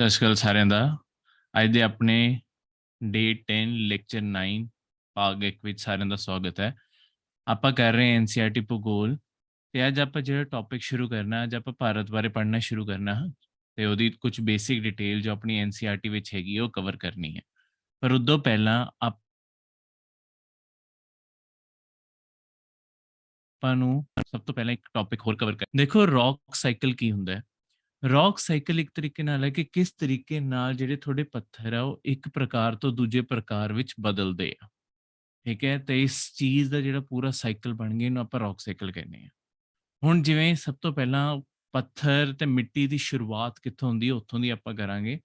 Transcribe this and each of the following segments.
ਸਤਿ ਸ਼੍ਰੀ ਅਕਾਲ ਸਾਰਿਆਂ ਦਾ। ਅੱਜ ਦੇ ਆਪਣੇ ਡੇ 10 ਲੈਕਚਰ 9 ਭਾਗ 1 ਵਿੱਚ ਸਾਰਿਆਂ ਦਾ ਸਵਾਗਤ ਹੈ। ਆਪਾਂ ਕਰ ਰਹੇ ਹਾਂ ਐਨਸੀਈਆਰਟੀ ਭੂਗੋਲ ਤੇ ਅੱਜ ਆਪਾਂ ਜਿਹੜਾ ਟੌਪਿਕ ਸ਼ੁਰੂ ਕਰਨਾ, ਅੱਜ ਆਪਾਂ ਭਾਰਤ ਬਾਰੇ ਪੜ੍ਹਨਾ ਸ਼ੁਰੂ ਕਰਨਾ ਤੇ ਉਹਦੀ ਕੁਝ ਬੇਸਿਕ ਡਿਟੇਲ ਜੋ ਆਪਣੀ ਐਨਸੀਈਆਰਟੀ ਵਿੱਚ ਹੈਗੀ ਉਹ ਕਵਰ ਕਰਨੀ ਹੈ। ਪਰ ਉਦੋਂ ਪਹਿਲਾਂ ਆਪਾਂ ਨੂੰ ਸਭ ਤੋਂ ਪਹਿਲਾਂ ਇੱਕ ਟੌਪਿਕ ਹੋਰ ਕਵਰ ਕਰ ਦੇਖੋ, ਰੌਕ ਸਾਈਕਲ ਕੀ ਹੁੰਦਾ ਹੈ। ਰੌਕ ਸਾਈਕਲ ਇੱਕ ਤਰੀਕੇ ਨਾਲ ਹੈ ਕਿ ਕਿਸ ਤਰੀਕੇ ਨਾਲ ਜਿਹੜੇ ਤੁਹਾਡੇ ਪੱਥਰ ਆ ਉਹ ਇੱਕ ਪ੍ਰਕਾਰ ਤੋਂ ਦੂਜੇ ਪ੍ਰਕਾਰ ਵਿੱਚ ਬਦਲਦੇ ਆ। ਠੀਕ ਹੈ, ਤੇ ਇਸ ਚੀਜ਼ ਦਾ ਜਿਹੜਾ ਪੂਰਾ ਸਾਈਕਲ ਬਣ ਗਿਆ ਇਹਨੂੰ ਆਪਾਂ ਰੌਕ ਸਾਈਕਲ ਕਹਿੰਦੇ ਆ। ਹੁਣ ਜਿਵੇਂ ਸਭ ਤੋਂ ਪਹਿਲਾਂ ਪੱਥਰ ਤੇ ਮਿੱਟੀ ਦੀ ਸ਼ੁਰੂਆਤ ਕਿੱਥੋਂ ਹੁੰਦੀ ਹੈ ਉੱਥੋਂ ਦੀ ਆਪਾਂ ਕਰਾਂਗੇ।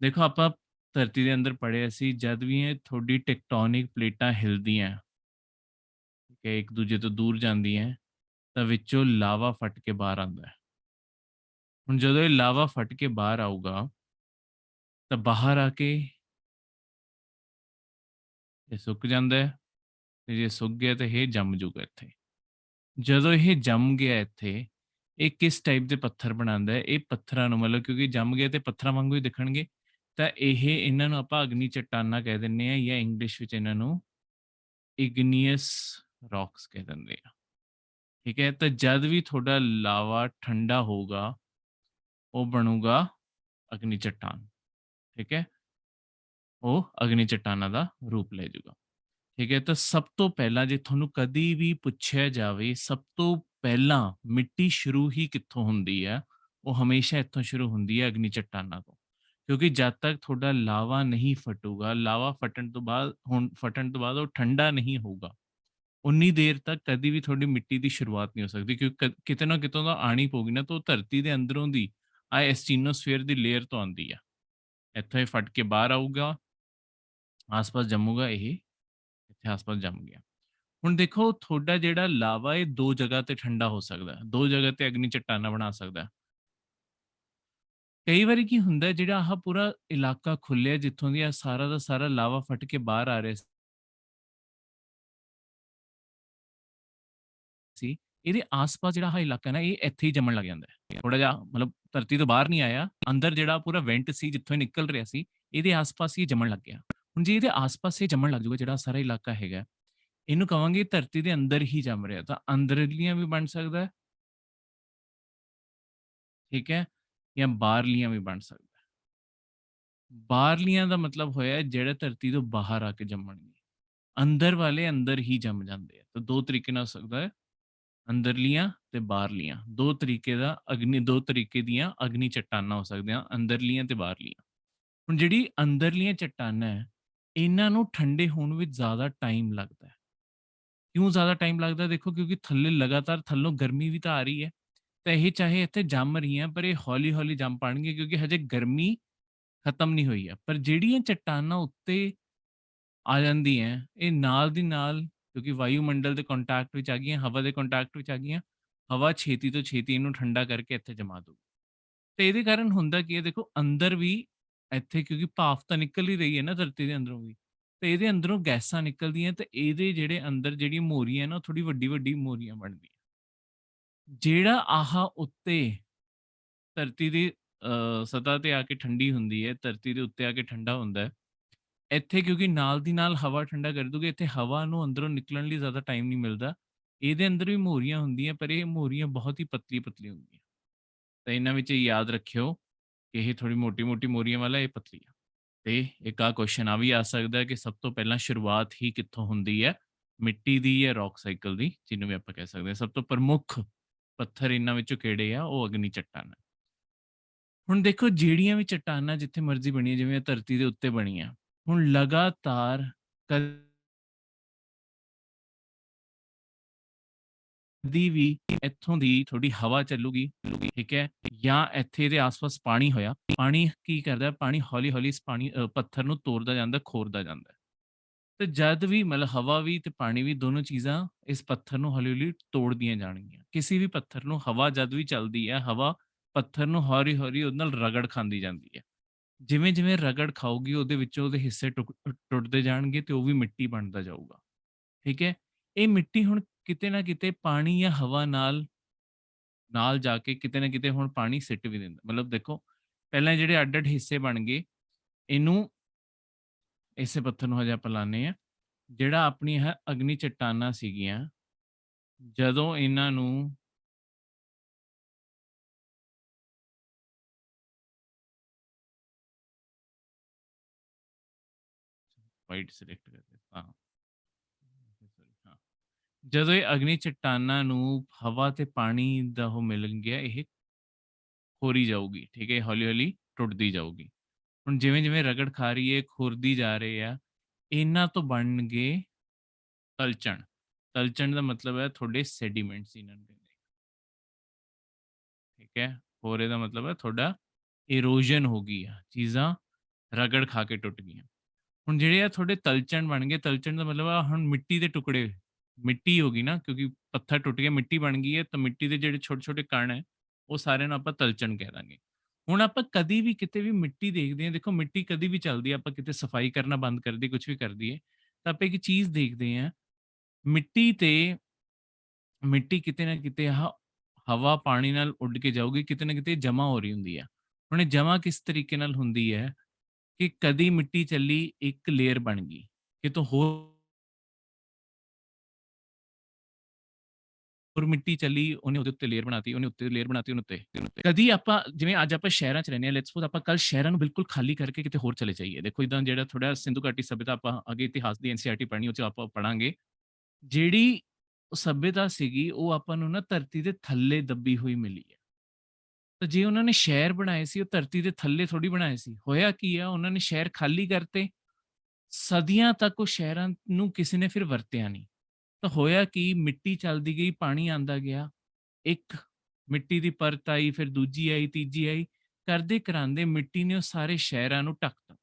ਦੇਖੋ, ਆਪਾਂ ਧਰਤੀ ਦੇ ਅੰਦਰ ਪੜ੍ਹਿਆ ਸੀ, ਜਦ ਵੀ ਇਹ ਤੁਹਾਡੀ ਟੈਕਟੋਨਿਕ ਪਲੇਟਾਂ ਹਿਲਦੀਆਂ, ਠੀਕ ਹੈ, ਇੱਕ ਦੂਜੇ ਤੋਂ ਦੂਰ ਜਾਂਦੀਆਂ, ਤਾਂ ਵਿੱਚੋਂ ਲਾਵਾ ਫਟ ਕੇ ਬਾਹਰ ਆਉਂਦਾ ਹੈ। ਹੁਣ ਜਦੋਂ ਇਹ ਲਾਵਾ ਫਟ ਕੇ ਬਾਹਰ ਆਊਗਾ ਤਾਂ ਬਾਹਰ ਆ ਕੇ ਇਹ ਸੁੱਕ ਜਾਂਦਾ ਹੈ, ਤੇ ਜੇ ਸੁੱਕ ਗਿਆ ਤਾਂ ਇਹ ਜੰਮ ਜੂਗਾ ਇੱਥੇ। ਜਦੋਂ ਇਹ ਜੰਮ ਗਿਆ ਇੱਥੇ, ਇਹ ਕਿਸ ਟਾਈਪ ਦੇ ਪੱਥਰ ਬਣਾਉਂਦਾ ਹੈ? ਇਹ ਪੱਥਰਾਂ ਨੂੰ, ਮਤਲਬ ਕਿਉਂਕਿ ਜੰਮ ਗਿਆ ਤੇ ਪੱਥਰਾਂ ਵਾਂਗੂ ਹੀ ਦਿਖਣਗੇ, ਤਾਂ ਇਹਨਾਂ ਨੂੰ ਆਪਾਂ ਅਗਨੀ ਚੱਟਾਨਾਂ ਕਹਿ ਦਿੰਦੇ ਆ, ਜਾਂ ਇੰਗਲਿਸ਼ ਵਿੱਚ ਇਹਨਾਂ ਨੂੰ ਇਗਨੀਅਸ ਰੌਕਸ ਕਹਿ ਦਿੰਦੇ ਆ। ਠੀਕ ਹੈ, ਤਾਂ ਜਦ ਵੀ ਤੁਹਾਡਾ ਲਾਵਾ ਠੰਡਾ ਹੋਊਗਾ ਉਹ ਬਣੂਗਾ ਅਗਨੀ ਚੱਟਾਨ। ਠੀਕ ਹੈ, ਉਹ ਅਗਨੀ ਚੱਟਾਨਾਂ ਦਾ ਰੂਪ ਲੈ ਜਾਊਗਾ। ਠੀਕ ਹੈ, ਤਾਂ ਸਭ ਤੋਂ ਪਹਿਲਾਂ ਜੇ ਤੁਹਾਨੂੰ ਕਦੀ ਵੀ ਪੁੱਛਿਆ ਜਾਵੇ ਸਭ ਤੋਂ ਪਹਿਲਾਂ ਮਿੱਟੀ ਸ਼ੁਰੂ ਹੀ ਕਿੱਥੋਂ ਹੁੰਦੀ ਹੈ, ਉਹ ਹਮੇਸ਼ਾ ਇੱਥੋਂ ਸ਼ੁਰੂ ਹੁੰਦੀ ਹੈ, ਅਗਨੀ ਚੱਟਾਨਾਂ ਤੋਂ। ਕਿਉਂਕਿ ਜਦ ਤੱਕ ਤੁਹਾਡਾ ਲਾਵਾ ਨਹੀਂ ਫਟੂਗਾ, ਲਾਵਾ ਫਟਣ ਤੋਂ ਬਾਅਦ ਉਹ ਠੰਡਾ ਨਹੀਂ ਹੋਊਗਾ, ਉਨੀ ਦੇਰ ਤੱਕ ਕਦੀ ਵੀ ਤੁਹਾਡੀ ਮਿੱਟੀ ਦੀ ਸ਼ੁਰੂਆਤ ਨਹੀਂ ਹੋ ਸਕਦੀ। ਕਿਉਂਕਿ ਕਿਤੇ ਨਾ ਕਿਤੋਂ ਤਾਂ ਆਣੀ ਪਊਗੀ ਨਾ, ਤਾਂ ਉਹ ਧਰਤੀ ਦੇ ਅੰਦਰੋਂ ਦੀ ਐਸਟੀਨੋਸਫੇਅਰ ਦੀ ਲੇਅਰ ਤੋਂ ਆਉਂਦੀ ਆ। ਇੱਥੋਂ ਇਹ ਫਟ ਕੇ ਬਾਹਰ ਆਊਗਾ, ਆਸ-ਪਾਸ ਜੰਮੂਗਾ, ਇਹ ਇੱਥੇ ਆਸ-ਪਾਸ ਜੰਮ ਗਿਆ। ਹੁਣ ਦੇਖੋ, ਤੁਹਾਡਾ ਜਿਹੜਾ ਲਾਵਾ ਇਹ 2 ਜਗ੍ਹਾ ਤੇ ਠੰਡਾ ਹੋ ਸਕਦਾ ਹੈ, 2 ਜਗ੍ਹਾ ਤੇ ਅਗਨੀ ਚੱਟਾਨਾਂ ਬਣਾ ਸਕਦਾ ਹੈ। ਕਈ ਵਾਰੀ ਕੀ ਹੁੰਦਾ, ਜਿਹੜਾ ਆਹ ਪੂਰਾ ਇਲਾਕਾ ਖੁੱਲਿਆ ਜਿੱਥੋਂ ਦੀ ਸਾਰਾ ਦਾ ਸਾਰਾ ਲਾਵਾ ਫਟ ਕੇ ਬਾਹਰ ਆ ਰਿਹਾ ਸੀ, ਇਹਦੇ ਆਸ-ਪਾਸ ਜਿਹੜਾ ਆਹ ਇਲਾਕਾ ਨਾ, ਇਹ ਇੱਥੇ ਹੀ ਜੰਮਣ ਲੱਗ ਜਾਂਦਾ ਹੈ। ਥੋੜਾ ਜਿਹਾ ਮਤਲਬ ਧਰਤੀ ਤੋਂ ਬਾਹਰ ਨਹੀਂ ਆਇਆ, ਅੰਦਰ ਜਿਹੜਾ ਪੂਰਾ ਵੈਂਟ ਸੀ ਜਿੱਥੋਂ ਇਹ ਨਿਕਲ ਰਿਹਾ ਸੀ, ਇਹਦੇ ਆਸ-ਪਾਸ ਹੀ ਜੰਮਣ ਲੱਗ ਗਿਆ। ਹੁਣ ਜੇ ਇਹਦੇ ਆਸ-ਪਾਸ ਇਹ ਜੰਮਣ ਲੱਗ ਜਾਊਗਾ, ਜਿਹੜਾ ਸਾਰਾ ਇਲਾਕਾ ਹੈਗਾ, ਇਹਨੂੰ ਕਵਾਂਗੇ ਧਰਤੀ ਦੇ ਅੰਦਰ ਹੀ ਜੰਮ ਰਿਹਾ, ਤਾਂ ਅੰਦਰਲੀਆਂ ਵੀ ਬਣ ਸਕਦਾ ਹੈ, ਠੀਕ ਹੈ, ਜਾਂ ਬਾਹਰਲੀਆਂ ਵੀ ਬਣ ਸਕਦਾ ਹੈ। ਬਾਹਰਲੀਆਂ ਦਾ ਮਤਲਬ ਹੋਇਆ ਜਿਹੜਾ ਧਰਤੀ ਤੋਂ ਬਾਹਰ ਆ ਕੇ ਜੰਮਣਗੇ, ਅੰਦਰ ਵਾਲੇ ਅੰਦਰ ਹੀ ਜੰਮ ਜਾਂਦੇ ਆ। ਤਾਂ 2 ਤਰੀਕੇ ਨਾਲ ਹੋ ਸਕਦਾ ਹੈ, ਅੰਦਰਲੀਆਂ ਤੇ ਬਾਹਰਲੀਆਂ। 2 ਤਰੀਕੇ ਦੀਆਂ ਅਗਨੀ ਚੱਟਾਨਾਂ ਹੋ ਸਕਦੀਆਂ, ਅੰਦਰਲੀਆਂ ਤੇ ਬਾਹਰਲੀਆਂ। ਹੁਣ ਜਿਹੜੀ ਅੰਦਰਲੀਆਂ ਚੱਟਾਨਾਂ ਹੈ, ਇਹਨਾਂ ਨੂੰ ਠੰਡੇ ਹੋਣ ਵਿੱਚ ਜ਼ਿਆਦਾ ਟਾਈਮ ਲੱਗਦਾ ਹੈ। ਕਿਉਂ ਜ਼ਿਆਦਾ ਟਾਈਮ ਲੱਗਦਾ? ਦੇਖੋ, ਕਿਉਂਕਿ ਥੱਲੇ ਲਗਾਤਾਰ ਥੱਲੋਂ ਗਰਮੀ ਵੀ ਤਾਂ ਆ ਰਹੀ ਹੈ, ਤਾਂ ਇਹ ਚਾਹੇ ਇੱਥੇ ਜੰਮ ਰਹੀਆਂ, ਪਰ ਇਹ ਹੌਲੀ-ਹੌਲੀ ਜੰਮ ਪਾਉਣਗੇ ਕਿਉਂਕਿ ਹਜੇ ਗਰਮੀ ਖਤਮ ਨਹੀਂ ਹੋਈ ਹੈ। ਪਰ ਜਿਹੜੀਆਂ ਚੱਟਾਨਾਂ ਉੱਤੇ ਆ ਜਾਂਦੀਆਂ, ਇਹ ਨਾਲ ਦੀ ਨਾਲ, ਕਿਉਂਕਿ ਵਾਯੂਮੰਡਲ ਦੇ ਕੰਟੈਕਟ ਵਿੱਚ ਆ ਗਈਆਂ, ਹਵਾ ਦੇ ਕੰਟੈਕਟ ਵਿੱਚ ਆ ਗਈਆਂ, ਹਵਾ ਛੇਤੀ ਤੋਂ ਛੇਤੀ ਇਹਨੂੰ ਠੰਡਾ ਕਰਕੇ ਇੱਥੇ ਜਮਾ ਦਊ। ਤੇ ਇਹਦੇ ਕਾਰਨ ਹੁੰਦਾ ਕੀ ਹੈ, ਦੇਖੋ ਅੰਦਰ ਵੀ ਇੱਥੇ ਕਿਉਂਕਿ ਭਾਫ਼ ਤਾਂ ਨਿਕਲ ਹੀ ਰਹੀ ਹੈ ਨਾ ਧਰਤੀ ਦੇ ਅੰਦਰੋਂ ਵੀ, ਤੇ ਇਹਦੇ ਅੰਦਰੋਂ ਗੈਸਾਂ ਨਿਕਲਦੀਆਂ, ਤੇ ਇਹਦੇ ਜਿਹੜੇ ਅੰਦਰ ਜਿਹੜੀਆਂ ਮੋਰੀਆਂ ਨਾ, ਥੋੜੀ ਵੱਡੀ-ਵੱਡੀ ਮੋਰੀਆਂ ਬਣਦੀਆਂ। ਜਿਹੜਾ ਆਹ ਉੱਤੇ ਧਰਤੀ ਦੀ ਸਤ੍ਹਾ ਤੇ ਆ ਕੇ ਠੰਡੀ ਹੁੰਦੀ ਹੈ, ਧਰਤੀ ਦੇ ਉੱਤੇ ਆ ਕੇ ਠੰਡਾ ਹੁੰਦਾ ਹੈ, ਇੱਥੇ ਕਿਉਂਕਿ ਨਾਲ ਦੀ ਨਾਲ ਹਵਾ ਠੰਡਾ ਕਰ ਦੂਗੀ, ਇੱਥੇ ਹਵਾ ਨੂੰ ਅੰਦਰੋਂ ਨਿਕਲਣ ਲਈ ਜ਼ਿਆਦਾ ਟਾਈਮ ਨਹੀਂ ਮਿਲਦਾ। ਇਹਦੇ ਅੰਦਰ ਵੀ ਮੋਰੀਆਂ ਹੁੰਦੀਆਂ, ਪਰ ਇਹ ਮੋਰੀਆਂ ਬਹੁਤ ਹੀ ਪਤਲੀ-ਪਤਲੀ ਹੁੰਦੀਆਂ। ਤਾਂ ਇਹਨਾਂ ਵਿੱਚ ਇਹ ਯਾਦ ਰੱਖਿਓ ਕਿ ਇਹ ਥੋੜੀ ਮੋਟੀ-ਮੋਟੀ ਮੋਰੀਆਂ ਵਾਲਾ, ਇਹ ਪਤਲੀ ਆ। ਤੇ ਇੱਕ ਆਹ ਕੁਐਸਚਨ ਆ ਵੀ ਆ ਸਕਦਾ ਹੈ ਕਿ ਸਭ ਤੋਂ ਪਹਿਲਾਂ ਸ਼ੁਰੂਆਤ ਹੀ ਕਿੱਥੋਂ ਹੁੰਦੀ ਹੈ, ਮਿੱਟੀ ਦੀ ਜਾਂ ਰੌਕ ਸਾਈਕਲ ਦੀ, ਜਿਹਨੂੰ ਵੀ ਆਪਾਂ ਕਹਿ ਸਕਦੇ ਹਾਂ। ਸਭ ਤੋਂ ਪ੍ਰਮੁੱਖ ਪੱਥਰ ਇਹਨਾਂ ਵਿੱਚੋਂ ਕਿਹੜੇ ਆ? ਉਹ ਅਗਨੀ ਚੱਟਾਨ ਹੈ। ਹੁਣ ਦੇਖੋ, ਜਿਹੜੀਆਂ ਵੀ ਚੱਟਾਨਾਂ ਜਿੱਥੇ ਮਰਜ਼ੀ ਬਣੀਆਂ, ਜਿਵੇਂ ਧਰਤੀ ਦੇ ਉੱਤੇ ਬਣੀਆਂ, ਹੁਣ ਲਗਾਤਾਰ ਕਦੀ ਵੀ ਇੱਥੋਂ ਦੀ ਥੋੜੀ ਹਵਾ ਚੱਲੂਗੀ, ਠੀਕ ਹੈ, ਜਾਂ ਇੱਥੇ ਇਹਦੇ ਆਸ-ਪਾਸ ਪਾਣੀ ਹੋਇਆ, ਪਾਣੀ ਕੀ ਕਰਦਾ? ਪਾਣੀ ਹੌਲੀ-ਹੌਲੀ ਇਸ ਪੱਥਰ ਨੂੰ ਤੋੜਦਾ ਜਾਂਦਾ, ਖੋਰਦਾ ਜਾਂਦਾ। ਤੇ ਜਦ ਵੀ ਮਤਲਬ ਹਵਾ ਵੀ ਤੇ ਪਾਣੀ ਵੀ, ਦੋਨੋਂ ਚੀਜ਼ਾਂ ਇਸ ਪੱਥਰ ਨੂੰ ਹੌਲੀ-ਹੌਲੀ ਤੋੜਦੀਆਂ ਜਾਣਗੀਆਂ। ਕਿਸੇ ਵੀ ਪੱਥਰ ਨੂੰ ਹਵਾ ਜਦ ਵੀ ਚੱਲਦੀ ਹੈ, ਹਵਾ ਪੱਥਰ ਨੂੰ ਹੌਲੀ-ਹੌਲੀ ਉਹਦੇ ਨਾਲ ਰਗੜ ਖਾਂਦੀ ਜਾਂਦੀ ਹੈ। ਜਿਵੇਂ-ਜਿਵੇਂ ਰਗੜ ਖਾਊਗੀ, ਉਹਦੇ ਵਿੱਚੋਂ ਉਹਦੇ ਹਿੱਸੇ ਟੁੱਟਦੇ ਜਾਣਗੇ ਤੇ ਉਹ ਵੀ ਮਿੱਟੀ ਬਣਦਾ ਜਾਊਗਾ, ਠੀਕ ਹੈ। ਇਹ ਮਿੱਟੀ ਹੁਣ ਕਿਤੇ ਨਾ ਕਿਤੇ ਪਾਣੀ ਜਾਂ ਹਵਾ ਨਾਲ ਜਾ ਕੇ ਕਿਤੇ ਨਾ ਕਿਤੇ ਹੁਣ ਪਾਣੀ ਸਿੱਟ ਵੀ ਦਿੰਦਾ। ਮਤਲਬ ਦੇਖੋ, ਪਹਿਲਾਂ ਜਿਹੜੇ ਅੱਡ-ਅੱਡ ਹਿੱਸੇ ਬਣ ਗਏ, ਇਹਨੂੰ ਇਸੇ ਪੱਥਰ ਨੂੰ ਹਜੇ ਆਪਾਂ ਲਾਉਂਦੇ ਹਾਂ, ਜਿਹੜਾ ਆਪਣੀਆਂ ਅਗਨੀ ਚੱਟਾਨਾਂ ਸੀਗੀਆਂ, ਜਦੋਂ ਇਹਨਾਂ ਨੂੰ ਵਾਈਟ ਸਿਲੈਕਟ ਕਰਦੇ ਹਾਂ, ਹਾਂ, ਜਦੋਂ ਇਹ ਅਗਨੀ ਚੱਟਾਨਾਂ ਨੂੰ ਹਵਾ ਤੇ ਪਾਣੀ ਦਾ ਉਹ ਮਿਲ ਗਿਆ, ਇਹ ਖੋਰੀ ਜਾਊਗੀ, ਠੀਕ ਹੈ, ਹੌਲੀ-ਹੌਲੀ ਟੁੱਟਦੀ ਜਾਊਗੀ। ਹੁਣ ਜਿਵੇਂ-ਜਿਵੇਂ ਰਗੜ ਖਾ ਰਹੀ ਹੈ, ਖੁਰਦੀ ਜਾ ਰਹੇ ਆ, ਇਹਨਾਂ ਤੋਂ ਬਣ ਗਏ ਤਲਚਣ। ਤਲਚਣ ਦਾ ਮਤਲਬ ਹੈ ਤੁਹਾਡੇ ਸੈਡੀਮੈਂਟਸ ਇਹਨਾਂ ਨੂੰ ਕਹਿੰਦੇ, ਠੀਕ ਹੈ। ਹੋਰ ਇਹਦਾ ਮਤਲਬ ਹੈ ਤੁਹਾਡਾ ਇਰੋਜ਼ਨ ਹੋ ਗਈ ਆ, ਚੀਜ਼ਾਂ ਰਗੜ ਖਾ ਕੇ ਟੁੱਟ ਗਈਆਂ। ਹੁਣ ਜਿਹੜੇ ਆ ਤੁਹਾਡੇ ਤਲਚਣ ਬਣ ਗਏ, ਤਲਚਣ ਦਾ ਮਤਲਬ ਆ ਹੁਣ ਮਿੱਟੀ ਦੇ ਟੁਕੜੇ, ਮਿੱਟੀ ਹੋ ਗਈ ਨਾ, ਕਿਉਂਕਿ ਪੱਥਰ ਟੁੱਟ ਗਿਆ, ਮਿੱਟੀ ਬਣ ਗਈ ਹੈ, ਤਾਂ ਮਿੱਟੀ ਦੇ ਜਿਹੜੇ ਛੋਟੇ-ਛੋਟੇ ਕਣ ਹੈ, ਉਹ ਸਾਰਿਆਂ ਨੂੰ ਆਪਾਂ ਤਲਚਣ ਕਹਿ ਦਾਂਗੇ। ਹੁਣ ਆਪਾਂ ਕਦੀ ਵੀ ਕਿਤੇ ਵੀ ਮਿੱਟੀ ਦੇਖਦੇ ਹਾਂ, ਦੇਖੋ ਮਿੱਟੀ ਕਦੀ ਵੀ ਚੱਲਦੀ ਹੈ, ਆਪਾਂ ਕਿਤੇ ਸਫਾਈ ਕਰਨਾ ਬੰਦ ਕਰ ਦਈਏ, ਕੁਛ ਵੀ ਕਰ ਦਈਏ, ਤਾਂ ਆਪਾਂ ਇੱਕ ਚੀਜ਼ ਦੇਖਦੇ ਹਾਂ, ਮਿੱਟੀ ਤੇ ਮਿੱਟੀ ਕਿਤੇ ਨਾ ਕਿਤੇ ਹਵਾ ਪਾਣੀ ਨਾਲ ਉੱਡ ਕੇ ਜਾਊਗੀ, ਕਿਤੇ ਨਾ ਕਿਤੇ ਜਮ੍ਹਾਂ ਹੋ ਰਹੀ ਹੁੰਦੀ ਹੈ। ਹੁਣ ਇਹ ਜਮ੍ਹਾਂ ਕਿਸ ਤਰੀਕੇ ਨਾਲ ਹੁੰਦੀ ਹੈ ਕਿ ਕਦੀ ਮਿੱਟੀ ਚੱਲੀ, ਇੱਕ ਲੇਅਰ ਬਣ ਗਈ, ਕਿਤੋਂ ਹੋਰ ਮਿੱਟੀ ਚੱਲੀ, ਉਹਨੇ ਉਹਦੇ ਉੱਤੇ ਲੇਅਰ ਬਣਾਤੀ, ਉਹਨੇ ਉੱਤੇ ਲੇਅਰ ਬਣਾਤੀ, ਉਹਨੇ ਉੱਤੇ। ਕਦੀ ਆਪਾਂ ਜਿਵੇਂ ਅੱਜ ਆਪਾਂ ਸ਼ਹਿਰਾਂ 'ਚ ਰਹਿੰਦੇ ਹਾਂ, ਲੈਟਸ ਸਪੋਜ਼ ਆਪਾਂ ਕੱਲ੍ਹ ਸ਼ਹਿਰਾਂ ਨੂੰ ਬਿਲਕੁਲ ਖਾਲੀ ਕਰਕੇ ਕਿਤੇ ਹੋਰ ਚਲੇ ਜਾਈਏ। ਦੇਖੋ ਇੱਦਾਂ ਜਿਹੜਾ ਥੋੜ੍ਹਾ ਸਿੰਧੂ ਘਾਟੀ ਸੱਭਿਅਤਾ, ਆਪਾਂ ਅੱਗੇ ਇਤਿਹਾਸ ਦੀ ਐਨਸੀਈਆਰਟੀ ਪੜ੍ਹਨੀ, ਉਹ 'ਚ ਆਪਾਂ ਪੜ੍ਹਾਂਗੇ। ਜਿਹੜੀ ਸੱਭਿਅਤਾ ਸੀਗੀ, ਉਹ ਆਪਾਂ ਨੂੰ ਨਾ ਧਰਤੀ ਦੇ ਥੱਲੇ ਦੱਬੀ ਹੋਈ ਮਿਲੀ ਹੈ। ਤਾਂ ਜੇ ਉਹਨਾਂ ਨੇ ਸ਼ਹਿਰ ਬਣਾਏ ਸੀ, ਉਹ ਧਰਤੀ ਦੇ ਥੱਲੇ ਥੋੜ੍ਹੀ ਬਣਾਏ ਸੀ। ਹੋਇਆ ਕੀ ਆ, ਉਹਨਾਂ ਨੇ ਸ਼ਹਿਰ ਖਾਲੀ ਕਰਤੇ, ਸਦੀਆਂ ਤੱਕ ਉਹ ਸ਼ਹਿਰਾਂ ਨੂੰ ਕਿਸੇ ਨੇ ਫਿਰ ਵਰਤਿਆ ਨਹੀਂ। ਤਾਂ ਹੋਇਆ ਕੀ, ਮਿੱਟੀ ਚੱਲਦੀ ਗਈ, ਪਾਣੀ ਆਉਂਦਾ ਗਿਆ, ਇੱਕ ਮਿੱਟੀ ਦੀ ਪਰਤ ਆਈ, ਫਿਰ ਦੂਜੀ ਆਈ, ਤੀਜੀ ਆਈ, ਕਰਦੇ ਕਰਾਂਦੇ ਮਿੱਟੀ ਨੇ ਉਹ ਸਾਰੇ ਸ਼ਹਿਰਾਂ ਨੂੰ ਢੱਕਤਾ।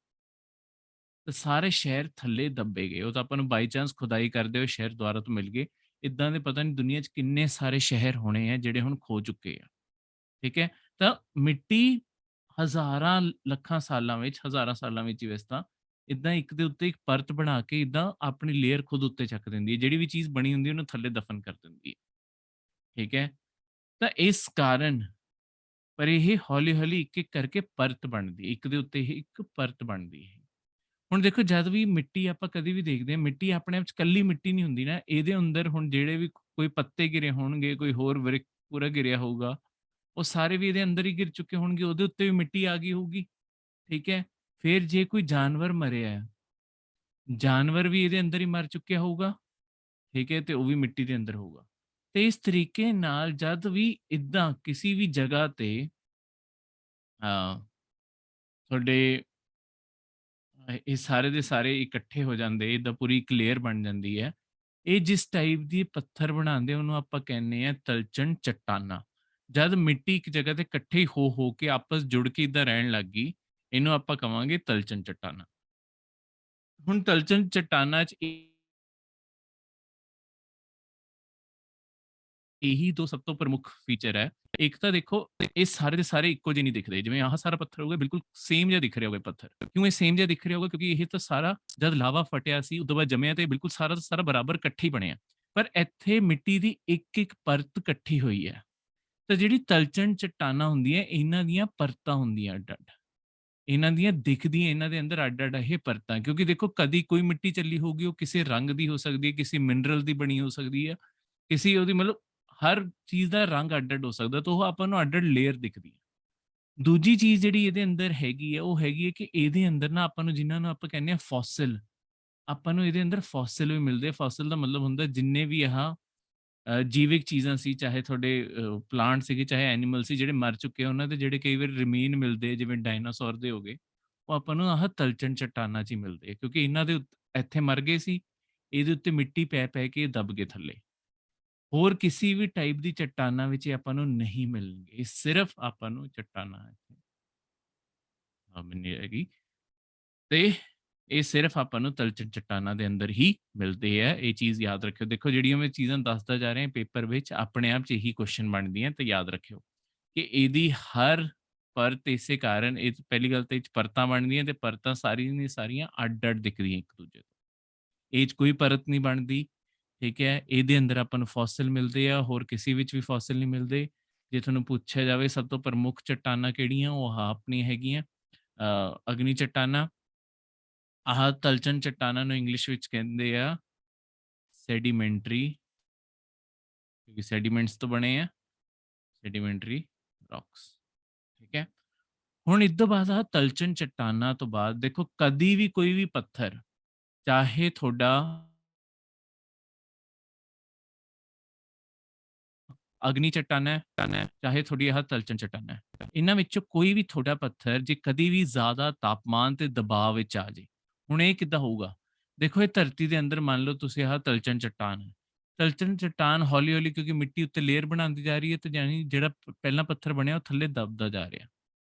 ਤੇ ਸਾਰੇ ਸ਼ਹਿਰ ਥੱਲੇ ਦੱਬੇ ਗਏ। ਉਹ ਤਾਂ ਆਪਾਂ ਨੂੰ ਬਾਈ ਚਾਂਸ ਖੁਦਾਈ ਕਰਦੇ ਹੋਏ ਸ਼ਹਿਰ ਦੁਬਾਰਾ ਤੋਂ ਮਿਲ ਗਏ। ਇੱਦਾਂ ਦੇ ਪਤਾ ਨਹੀਂ ਦੁਨੀਆ 'ਚ ਕਿੰਨੇ ਸਾਰੇ ਸ਼ਹਿਰ ਹੋਣੇ ਆ ਜਿਹੜੇ ਹੁਣ ਖੋ ਚੁੱਕੇ ਆ। ਠੀਕ ਹੈ? ਤਾਂ ਮਿੱਟੀ ਹਜ਼ਾਰਾਂ ਲੱਖਾਂ ਸਾਲਾਂ ਵਿੱਚ, ਹਜ਼ਾਰਾਂ ਸਾਲਾਂ ਵਿੱਚ ਹੀ ਵੈਸੇ ਤਾਂ ਇੱਦਾਂ ਇੱਕ ਦੇ ਉੱਤੇ ਇੱਕ ਪਰਤ ਬਣਾ ਕੇ ਇੱਦਾਂ ਆਪਣੀ ਲੇਅਰ ਖੁਦ ਉੱਤੇ ਚੱਕ ਦਿੰਦੀ ਹੈ। ਜਿਹੜੀ ਵੀ ਚੀਜ਼ ਬਣੀ ਹੁੰਦੀ ਹੈ ਉਹਨੂੰ ਥੱਲੇ ਦਫ਼ਨ ਕਰ ਦਿੰਦੀ ਹੈ। ਠੀਕ ਹੈ? ਤਾਂ ਇਸ ਕਾਰਨ ਪਰ ਇਹ ਹੌਲੀ-ਹੌਲੀ ਇੱਕ-ਇੱਕ ਕਰਕੇ ਪਰਤ ਬਣਦੀ ਹੈ। ਇੱਕ ਦੇ ਉੱਤੇ ਇਹ ਇੱਕ ਪਰਤ ਬਣਦੀ ਹੈ। ਹੁਣ ਦੇਖੋ ਜਦ ਵੀ ਮਿੱਟੀ ਆਪਾਂ ਕਦੇ ਵੀ ਦੇਖਦੇ ਹਾਂ, ਮਿੱਟੀ ਆਪਣੇ ਆਪ 'ਚ ਇਕੱਲੀ ਮਿੱਟੀ ਨਹੀਂ ਹੁੰਦੀ ਨਾ, ਇਹਦੇ ਅੰਦਰ ਹੁਣ ਜਿਹੜੇ ਵੀ ਕੋਈ ਪੱਤੇ ਗਿਰੇ ਹੋਣਗੇ, ਕੋਈ ਹੋਰ ਬ੍ਰਿਕ ਪੂਰਾ ਗਿਰਿਆ ਹੋਊਗਾ, ਉਹ ਸਾਰੇ ਵੀ ਇਹਦੇ ਅੰਦਰ ਹੀ ਗਿਰ ਚੁੱਕੇ ਹੋਣਗੇ, ਉਹਦੇ ਉੱਤੇ ਵੀ ਮਿੱਟੀ ਆ ਗਈ ਹੋਊਗੀ, ਠੀਕ ਹੈ? ਫਿਰ ਜੇ ਕੋਈ ਜਾਨਵਰ ਮਰਿਆ ਹੈ, ਜਾਨਵਰ ਵੀ ਇਹਦੇ ਅੰਦਰ ਹੀ ਮਰ ਚੁੱਕਿਆ ਹੋਊਗਾ, ਠੀਕ ਹੈ? ਤੇ ਉਹ ਵੀ ਮਿੱਟੀ ਦੇ ਅੰਦਰ ਹੋਊਗਾ। ਤੇ ਇਸ ਤਰੀਕੇ ਨਾਲ ਜਦ ਵੀ ਇੱਦਾਂ ਕਿਸੀ ਵੀ ਜਗ੍ਹਾ ਤੇ ਤੁਹਾਡੇ ਇਹ ਸਾਰੇ ਦੇ ਸਾਰੇ ਇਕੱਠੇ ਹੋ ਜਾਂਦੇ, ਇਹਦਾ ਪੂਰੀ ਇੱਕ ਲੇਅਰ ਬਣ ਜਾਂਦੀ ਹੈ। ਇਹ ਜਿਸ ਟਾਈਪ ਦੀ ਪੱਥਰ ਬਣਾਉਂਦੇ ਉਹਨੂੰ ਆਪਾਂ ਕਹਿੰਦੇ ਆ ਤਲਚਣ ਚੱਟਾਨਾਂ। ਜਦ ਮਿੱਟੀ ਇੱਕ ਜਗ੍ਹਾ ਤੇ ਇਕੱਠੀ ਹੋ ਕੇ ਆਪਸ ਜੁੜ ਕੇ ਇੱਦਾਂ ਰਹਿਣ ਲੱਗ ਗਈ, ਇਹਨੂੰ ਆਪਾਂ ਕਵਾਂਗੇ ਤਲਚਣ ਚੱਟਾਨਾਂ। ਹੁਣ ਤਲਚਣ ਚੱਟਾਨਾਂ 'ਚ ਇਹੀ 2 ਸਭ ਤੋਂ ਪ੍ਰਮੁੱਖ ਫੀਚਰ ਹੈ। ਇੱਕ ਤਾਂ ਦੇਖੋ ਇਹ ਸਾਰੇ ਦੇ ਸਾਰੇ ਇੱਕੋ ਜਿਹੇ ਨਹੀਂ ਦਿਖਦੇ। ਜਿਵੇਂ ਆਹ ਸਾਰਾ ਪੱਥਰ ਹੋਊਗਾ ਬਿਲਕੁਲ ਸੇਮ ਜਿਹਾ ਦਿਖ ਰਿਹਾ ਹੋਊਗਾ ਪੱਥਰ। ਕਿਉਂ ਇਹ ਸੇਮ ਜਿਹਾ ਦਿਖ ਰਿਹਾ ਹੋਊਗਾ? ਕਿਉਂਕਿ ਇਹ ਤਾਂ ਸਾਰਾ ਜਦ ਲਾਵਾ ਫਟਿਆ ਸੀ, ਉਦੋਂ ਬਾਅਦ ਜੰਮਿਆ ਤੇ ਬਿਲਕੁਲ ਸਾਰਾ ਦਾ ਸਾਰਾ ਬਰਾਬਰ ਇਕੱਠਾ ਹੀ ਬਣਿਆ। ਪਰ ਇੱਥੇ ਮਿੱਟੀ ਦੀ ਇੱਕ-ਇੱਕ ਪਰਤ ਇਕੱਠੀ ਹੋਈ ਹੈ। ਤਾਂ ਜਿਹੜੀ ਤਲਚਣ ਚੱਟਾਨਾਂ ਹੁੰਦੀਆਂ, ਇਹਨਾਂ ਦੀਆਂ ਪਰਤਾਂ ਹੁੰਦੀਆਂ ਅੱਡ-ਅੱਡ। ਇਹਨਾਂ ਦੀਆਂ ਦਿਖਦੀਆਂ ਇਹਨਾਂ ਦੇ ਅੰਦਰ ਅੱਡ-ਅੱਡ ਇਹ ਪਰਤਾਂ, ਕਿਉਂਕਿ ਦੇਖੋ ਕਦੀ ਕੋਈ ਮਿੱਟੀ ਚੱਲੀ ਹੋਊਗੀ, ਉਹ ਕਿਸੇ ਰੰਗ ਦੀ ਹੋ ਸਕਦੀ ਹੈ, ਕਿਸੇ ਮਿਨਰਲ ਦੀ ਬਣੀ ਹੋ ਸਕਦੀ ਹੈ, ਕਿਸੇ ਉਹਦੀ ਮਤਲਬ ਹਰ ਚੀਜ਼ ਦਾ ਰੰਗ ਅੱਡ-ਅੱਡ ਹੋ ਸਕਦਾ, ਤਾਂ ਉਹ ਆਪਾਂ ਨੂੰ ਅੱਡ-ਅੱਡ ਲੇਅਰ ਦਿਖਦੀ ਹੈ। ਦੂਜੀ ਚੀਜ਼ ਜਿਹੜੀ ਇਹਦੇ ਅੰਦਰ ਹੈਗੀ ਹੈ, ਉਹ ਹੈਗੀ ਹੈ ਕਿ ਇਹਦੇ ਅੰਦਰ ਨਾ ਆਪਾਂ ਨੂੰ, ਜਿਨ੍ਹਾਂ ਨੂੰ ਆਪਾਂ ਕਹਿੰਦੇ ਹਾਂ ਫੋਸਿਲ, ਆਪਾਂ ਨੂੰ ਇਹਦੇ ਅੰਦਰ ਫੋਸਿਲ ਵੀ ਮਿਲਦੇ ਆ। ਫੋਸਿਲ ਦਾ ਮਤਲਬ ਹੁੰਦਾ ਜਿੰਨੇ ਵੀ ਜੀਵਿਕ ਚੀਜ਼ਾਂ ਸੀ, ਚਾਹੇ ਤੁਹਾਡੇ ਪਲਾਂਟ ਸੀਗੇ, ਚਾਹੇ ਐਨੀਮਲ ਸੀ ਜਿਹੜੇ ਮਰ ਚੁੱਕੇ ਆ, ਉਹਨਾਂ ਦੇ ਜਿਹੜੇ ਕਈ ਵਾਰ ਰਿਮੇਨ ਮਿਲਦੇ ਆ, ਜਿਵੇਂ ਡਾਇਨਾਸੌਰ ਦੇ ਹੋ ਗਏ, ਉਹ ਆਪਾਂ ਨੂੰ ਆਹ ਤਲਚਣ ਚੱਟਾਨਾਂ 'ਚ ਹੀ ਮਿਲਦੇ ਆ, ਕਿਉਂਕਿ ਇਹਨਾਂ ਦੇ ਇੱਥੇ ਮਰ ਗਏ ਸੀ, ਇਹਦੇ ਉੱਤੇ ਮਿੱਟੀ ਪੈ ਕੇ ਇਹ ਦਬ ਗਏ ਥੱਲੇ। ਹੋਰ ਕਿਸੇ ਵੀ ਟਾਈਪ ਦੀ ਚੱਟਾਨਾਂ ਵਿੱਚ ਇਹ ਆਪਾਂ ਨੂੰ ਨਹੀਂ ਮਿਲਣਗੇ। ਇਹ ਸਿਰਫ ਆਪਾਂ ਨੂੰ ਚੱਟਾਨਾਂ ਇੱਥੇ ਮਿਲਣੀ ਹੈਗੀ, ਤੇ ਇਹ ਸਿਰਫ ਆਪਾਂ ਨੂੰ ਤਲਚਣ ਚੱਟਾਨਾਂ ਦੇ ਅੰਦਰ ਹੀ ਮਿਲਦੇ ਆ। ਇਹ ਚੀਜ਼ ਯਾਦ ਰੱਖਿਓ। ਦੇਖੋ ਜਿਹੜੀਆਂ ਮੈਂ ਚੀਜ਼ਾਂ ਦੱਸਦਾ ਜਾ ਰਿਹਾ ਪੇਪਰ ਵਿੱਚ, ਆਪਣੇ ਆਪ 'ਚ ਇਹੀ ਕੁਐਸਚਨ ਬਣਦੀਆਂ, ਤੇ ਯਾਦ ਰੱਖਿਓ ਕਿ ਇਹਦੀ ਹਰ ਪਰਤ ਇਸੇ ਕਾਰਨ, ਇਹ ਪਹਿਲੀ ਗੱਲ ਤਾਂ ਇਹ 'ਚ ਪਰਤਾਂ ਬਣਦੀਆਂ, ਤੇ ਪਰਤਾਂ ਸਾਰੀਆਂ ਦੀਆਂ ਸਾਰੀਆਂ ਅੱਡ-ਅੱਡ ਦਿਖਦੀਆਂ ਇੱਕ ਦੂਜੇ ਤੋਂ। ਇਹ 'ਚ ਕੋਈ ਪਰਤ ਨਹੀਂ ਬਣਦੀ, ਠੀਕ ਹੈ? ਇਹਦੇ ਅੰਦਰ ਆਪਾਂ ਨੂੰ ਫੋਸਿਲ ਮਿਲਦੇ ਆ, ਹੋਰ ਕਿਸੇ ਵਿੱਚ ਵੀ ਫੋਸਿਲ ਨਹੀਂ ਮਿਲਦੇ। ਜੇ ਤੁਹਾਨੂੰ ਪੁੱਛਿਆ ਜਾਵੇ ਸਭ ਤੋਂ ਪ੍ਰਮੁੱਖ ਚੱਟਾਨਾਂ ਕਿਹੜੀਆਂ, ਉਹ ਆਹ ਆਪਣੀਆਂ ਹੈਗੀਆਂ ਅਗਨੀ ਚੱਟਾਨਾਂ। ਆਹ ਤਲਚਣ ਚੱਟਾਨਾਂ ਨੂੰ ਇੰਗਲਿਸ਼ ਵਿੱਚ ਕਹਿੰਦੇ ਆ ਸੈਡੀਮੈਂਟਰੀ, ਕਿਉਂਕਿ ਸੈਡੀਮੈਂਟਸ ਤੋਂ ਬਣੇ ਆ, ਸੈਡੀਮੈਂਟਰੀ ਰੌਕਸ। ਠੀਕ ਹੈ। ਹੁਣ ਇਸ ਤੋਂ ਬਾਅਦ ਆਹ ਤਲਚਣ ਚੱਟਾਨਾਂ ਤੋਂ ਬਾਅਦ ਦੇਖੋ ਕਦੀ ਵੀ ਕੋਈ ਵੀ ਪੱਥਰ, ਚਾਹੇ ਤੁਹਾਡਾ ਅਗਨੀ ਚੱਟਾਨ ਹੈ, ਚਾਹੇ ਤੁਹਾਡੀ ਆਹ ਤਲਚਣ ਚੱਟਾਨ ਹੈ, ਇਹਨਾਂ ਵਿੱਚੋਂ ਕੋਈ ਵੀ ਤੁਹਾਡਾ ਪੱਥਰ ਜੇ ਕਦੀ ਵੀ ਜ਼ਿਆਦਾ ਤਾਪਮਾਨ ਤੇ ਦਬਾਅ ਵਿੱਚ ਆ ਜੇ, ਹੁਣ ਇਹ ਕਿੱਦਾਂ ਹੋਊਗਾ? ਦੇਖੋ ਇਹ ਧਰਤੀ ਦੇ ਅੰਦਰ ਮੰਨ ਲਓ ਤੁਸੀਂ ਆਹ ਤਲਚਣ ਚੱਟਾਨ ਹੈ, ਤਲਚਣ ਚੱਟਾਨ ਹੌਲੀ-ਹੌਲੀ ਕਿਉਂਕਿ ਮਿੱਟੀ ਉੱਤੇ ਲੇਅਰ ਬਣਾਉਂਦੀ ਜਾ ਰਹੀ ਹੈ ਤੇ ਜਾਣੀ ਜਿਹੜਾ ਪਹਿਲਾਂ ਪੱਥਰ ਬਣਿਆ ਉਹ ਥੱਲੇ ਦਬਦਾ ਜਾ ਰਿਹਾ।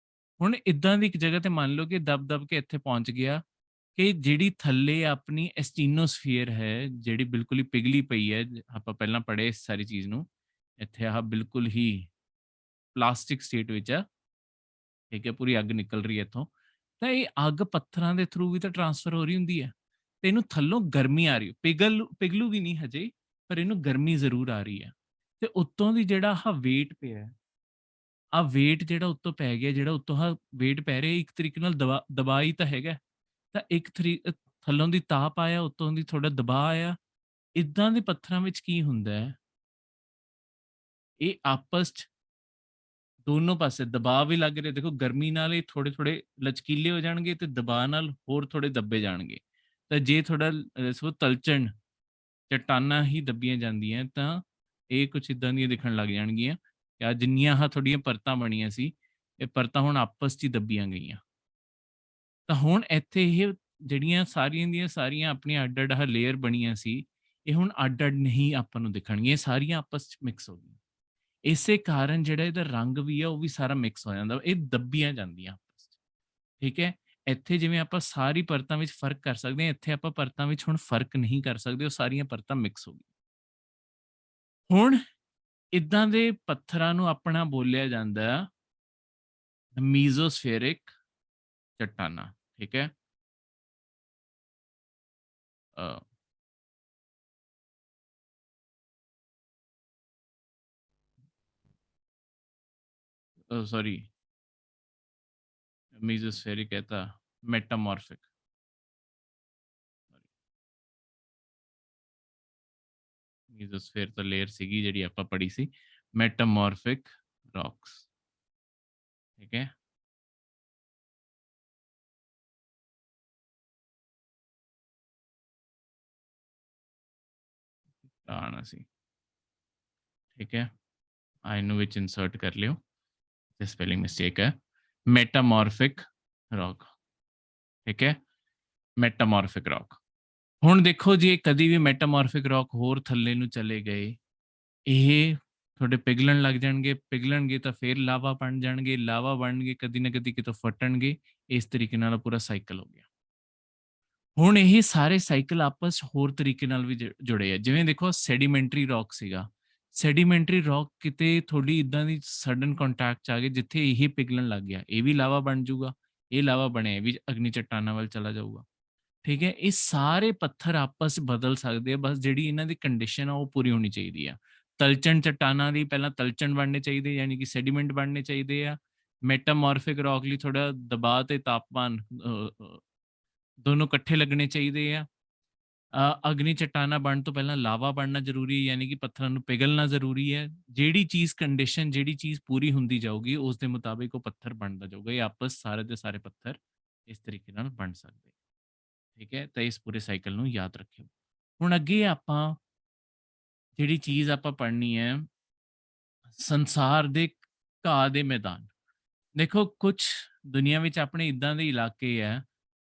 ਹੁਣ ਇਦਾਂ ਦੀ ਇੱਕ ਜਗ੍ਹਾ ਤੇ ਮੰਨ ਲਓ ਕਿ ਦਬ-ਦਬ ਕੇ ਇੱਥੇ ਪਹੁੰਚ ਗਿਆ ਕਿ ਜਿਹੜੀ ਥੱਲੇ ਆਪਣੀ ਐਸਟੀਨੋਸਫੀਅਰ ਹੈ, ਜਿਹੜੀ ਬਿਲਕੁਲ ਹੀ ਪਿਘਲੀ ਪਈ ਹੈ, ਆਪਾਂ ਪਹਿਲਾਂ ਪੜ੍ਹੇ ਇਸ ਸਾਰੀ ਚੀਜ਼ ਨੂੰ, ਇੱਥੇ ਆਹ ਬਿਲਕੁਲ ਹੀ ਪਲਾਸਟਿਕ ਸਟੇਟ ਵਿੱਚ ਆ, ਠੀਕ ਹੈ, ਪੂਰੀ ਅੱਗ ਨਿਕਲ ਰਹੀ ਹੈ ਇੱਥੋਂ, ਤਾਂ ਇਹ ਅੱਗ ਪੱਥਰਾਂ ਦੇ ਥਰੂ ਵੀ ਤਾਂ ਟਰਾਂਸਫਰ ਹੋ ਰਹੀ ਹੁੰਦੀ ਹੈ ਤੇ ਇਹਨੂੰ ਥੱਲੋਂ ਗਰਮੀ ਆ ਰਹੀ, ਪਿਘਲੂਗੀ ਨਹੀਂ ਹਜੇ, ਪਰ ਇਹਨੂੰ ਗਰਮੀ ਜ਼ਰੂਰ ਆ ਰਹੀ ਹੈ ਤੇ ਉੱਤੋਂ ਦੀ ਜਿਹੜਾ ਆਹ ਵੇਟ ਪਿਆ, ਆਹ ਵੇਟ ਜਿਹੜਾ ਉੱਤੋਂ ਪੈ ਗਿਆ, ਜਿਹੜਾ ਉੱਤੋਂ ਆਹ ਵੇਟ ਪੈ ਰਿਹਾ, ਇੱਕ ਤਰੀਕੇ ਨਾਲ ਦਬਾਅ ਹੀ ਤਾਂ ਹੈਗਾ, ਤਾਂ ਥੱਲੋਂ ਦੀ ਤਾਪ ਆਇਆ, ਉੱਤੋਂ ਦੀ ਥੋੜਾ ਦਬਾਅ ਆਇਆ। ਇਦਾਂ ਦੇ ਪੱਥਰਾਂ ਵਿੱਚ ਕੀ ਹੁੰਦਾ ਹੈ, ਇਹ ਆਪਸ 'ਚ ਦੋਨੋਂ ਪਾਸੇ ਦਬਾਅ ਵੀ ਲੱਗ ਰਿਹਾ, ਦੇਖੋ ਗਰਮੀ ਨਾਲ ਇਹ ਥੋੜੇ-ਥੋੜੇ ਲਚਕੀਲੇ ਹੋ ਜਾਣਗੇ ਤੇ ਦਬਾਅ ਨਾਲ ਹੋਰ ਥੋੜੇ ਦੱਬੇ ਜਾਣਗੇ। ਤਾਂ ਜੇ ਥੋੜਾ ਸੋ ਤਲਚਣ ਚੱਟਾਨਾਂ ਹੀ ਦੱਬੀਆਂ ਜਾਂਦੀਆਂ ਤਾਂ ਇਹ ਕੁਛ ਇਦਾਂ ਦੀਆਂ ਦਿਖਣ ਲੱਗ ਜਾਣਗੀਆਂ ਕਿ ਆਹ ਜਿੰਨੀਆਂ ਆਹ ਤੁਹਾਡੀਆਂ ਪਰਤਾਂ ਬਣੀਆਂ ਸੀ, ਇਹ ਪਰਤਾਂ ਹੁਣ ਆਪਸ 'ਚ ਹੀ ਦੱਬੀਆਂ ਗਈਆਂ। ਤਾਂ ਹੁਣ ਇੱਥੇ ਇਹ ਜਿਹੜੀਆਂ ਸਾਰੀਆਂ ਦੀਆਂ ਸਾਰੀਆਂ ਆਪਣੀਆਂ ਅੱਡ-ਅੱਡ ਆਹ ਲੇਅਰ ਬਣੀਆਂ ਸੀ, ਇਹ ਹੁਣ ਅੱਡ-ਅੱਡ ਨਹੀਂ ਆਪਾਂ ਨੂੰ ਦਿਖਣਗੀਆਂ, ਇਹ ਸਾਰੀਆਂ ਆਪਸ 'ਚ ਮਿਕਸ ਹੋ ਗਈਆਂ। ਇਸੇ ਕਾਰਨ ਜਿਹੜਾ ਇਹਦਾ ਰੰਗ ਵੀ ਆ ਉਹ ਵੀ ਸਾਰਾ ਮਿਕਸ ਹੋ ਜਾਂਦਾ, ਇਹ ਦੱਬੀਆਂ ਜਾਂਦੀਆਂ ਆਪਸ 'ਚ, ਠੀਕ ਹੈ। ਇੱਥੇ ਜਿਵੇਂ ਆਪਾਂ ਸਾਰੀ ਪਰਤਾਂ ਵਿੱਚ ਫ਼ਰਕ ਕਰ ਸਕਦੇ ਹਾਂ, ਇੱਥੇ ਆਪਾਂ ਪਰਤਾਂ ਵਿੱਚ ਹੁਣ ਫ਼ਰਕ ਨਹੀਂ ਕਰ ਸਕਦੇ, ਉਹ ਸਾਰੀਆਂ ਪਰਤਾਂ ਮਿਕਸ ਹੋ ਗਈਆਂ। ਹੁਣ ਇਦਾਂ ਦੇ ਪੱਥਰਾਂ ਨੂੰ ਆਪਣਾ ਬੋਲਿਆ ਜਾਂਦਾ ਮੀਜ਼ੋਸਫੇਰਿਕ ਚੱਟਾਨਾਂ, ਠੀਕ ਹੈ। ਅ सॉरी, मेसोस्फेरिक कहता, मेटामॉर्फिक, मेसोस्फेयर ਤਾਂ ਲੇਅਰ ਸੀਗੀ ਜਿਹੜੀ ਆਪਾਂ ਪੜ੍ਹੀ ਸੀ, ਮੈਟਾਮॉर्फिक ਰੌਕਸ, ਠੀਕ ਹੈ। ਆਣਾ ਸੀ, ਠੀਕ ਹੈ, ਆ ਇਹਨੂੰ ਵਿੱਚ ਇਨਸਰਟ ਕਰ ਲਿਓ, ਤੇ ਸਪੈਲਿੰਗ ਮਿਸਟੇਕ ਹੈ, ਮੈਟਾਮॉर्फिक ਰੌਕ, ਠੀਕ ਹੈ, ਮੈਟਾਮॉर्फिक ਰੌਕ। ਹੁਣ ਦੇਖੋ ਜੇ ਕਦੀ ਵੀ ਮੈਟਾਮॉर्फिक ਰੌਕ ਹੋਰ ਥੱਲੇ ਨੂੰ ਚਲੇ ਗਏ, ਇਹ ਤੁਹਾਡੇ ਪਿਘਲਣ ਲੱਗ ਜਾਣਗੇ, ਪਿਘਲਣਗੇ ਤਾਂ ਫਿਰ ਲਾਵਾ ਬਣ ਜਾਣਗੇ, ਲਾਵਾ ਬਣਨਗੇ ਕਦੀ ਨਾ ਕਦੀ ਕਿਤੋਂ ਫਟਣਗੇ, ਇਸ ਤਰੀਕੇ ਨਾਲ ਪੂਰਾ ਸਾਈਕਲ ਹੋ ਗਿਆ। ਹੁਣ ਇਹ ਸਾਰੇ ਸਾਈਕਲ ਆਪਸ 'ਚ ਹੋਰ ਤਰੀਕੇ ਨਾਲ ਵੀ ਜੁੜੇ ਆ, ਜਿਵੇਂ ਦੇਖੋ ਸੈਡੀਮੈਂਟਰੀ ਰੌਕ ਸੀਗਾ, ਸੈਡੀਮੈਂਟਰੀ ਰੌਕ ਕਿਤੇ ਥੋੜੀ ਇਦਾਂ ਦੀ ਸਡਨ ਕੰਟੈਕਟ 'ਚ ਆ ਗਏ ਜਿੱਥੇ ਇਹ ਪਿਘਲਣ ਲੱਗ ਗਿਆ, ਇਹ ਵੀ ਲਾਵਾ ਬਣ ਜਾਊਗਾ, ਇਹ ਲਾਵਾ ਬਣਿਆ ਇਹ ਵੀ ਅਗਨੀ ਚੱਟਾਨਾਂ ਵੱਲ ਚਲਾ ਜਾਊਗਾ, ਠੀਕ ਹੈ। ਇਹ ਸਾਰੇ ਪੱਥਰ ਆਪਸ 'ਚ ਬਦਲ ਸਕਦੇ ਆ, ਬਸ ਜਿਹੜੀ ਇਹਨਾਂ ਦੀ ਕੰਡੀਸ਼ਨ ਆ ਉਹ ਪੂਰੀ ਹੋਣੀ ਚਾਹੀਦੀ ਆ। ਤਲਚਣ ਚੱਟਾਨਾਂ ਲਈ ਪਹਿਲਾਂ ਤਲਚਣ ਬਣਨੇ ਚਾਹੀਦੇ, ਯਾਨੀ ਕਿ ਸੈਡੀਮੈਂਟ ਬਣਨੇ ਚਾਹੀਦੇ ਆ। ਮੈਟਾਮॉर्फिक ਰੌਕ ਲਈ ਥੋੜਾ ਦਬਾਅ ਤੇ ਤਾਪਮਾਨ ਦੋਨੋਂ ਇਕੱਠੇ ਲੱਗਣੇ ਚਾਹੀਦੇ ਆ। ਅਗਨੀ ਚੱਟਾਨਾਂ ਬਣਨ ਤੋਂ ਪਹਿਲਾਂ ਲਾਵਾ ਬਣਨਾ ਜ਼ਰੂਰੀ ਹੈ, ਯਾਨੀ ਕਿ ਪੱਥਰਾਂ ਨੂੰ ਪਿਘਲਣਾ ਜ਼ਰੂਰੀ ਹੈ। ਜਿਹੜੀ ਚੀਜ਼ ਕੰਡੀਸ਼ਨ, ਜਿਹੜੀ ਚੀਜ਼ ਪੂਰੀ ਹੁੰਦੀ ਜਾਊਗੀ, ਉਸ ਦੇ ਮੁਤਾਬਿਕ ਉਹ ਪੱਥਰ ਬਣਦਾ ਜਾਊਗਾ। ਇਹ ਆਪਸ ਸਾਰੇ ਦੇ ਸਾਰੇ ਪੱਥਰ ਇਸ ਤਰੀਕੇ ਨਾਲ ਬਣ ਸਕਦੇ, ਠੀਕ ਹੈ। ਤਾਂ ਇਸ ਪੂਰੇ ਸਾਈਕਲ ਨੂੰ ਯਾਦ ਰੱਖਿਓ। ਹੁਣ ਅੱਗੇ ਆਪਾਂ ਜਿਹੜੀ ਚੀਜ਼ ਆਪਾਂ ਪੜ੍ਹਨੀ ਹੈ, ਸੰਸਾਰ ਦੇ ਘਾਹ ਦੇ ਮੈਦਾਨ। ਦੇਖੋ ਕੁਛ ਦੁਨੀਆ ਵਿੱਚ ਆਪਣੇ ਇੱਦਾਂ ਦੇ ਇਲਾਕੇ ਹੈ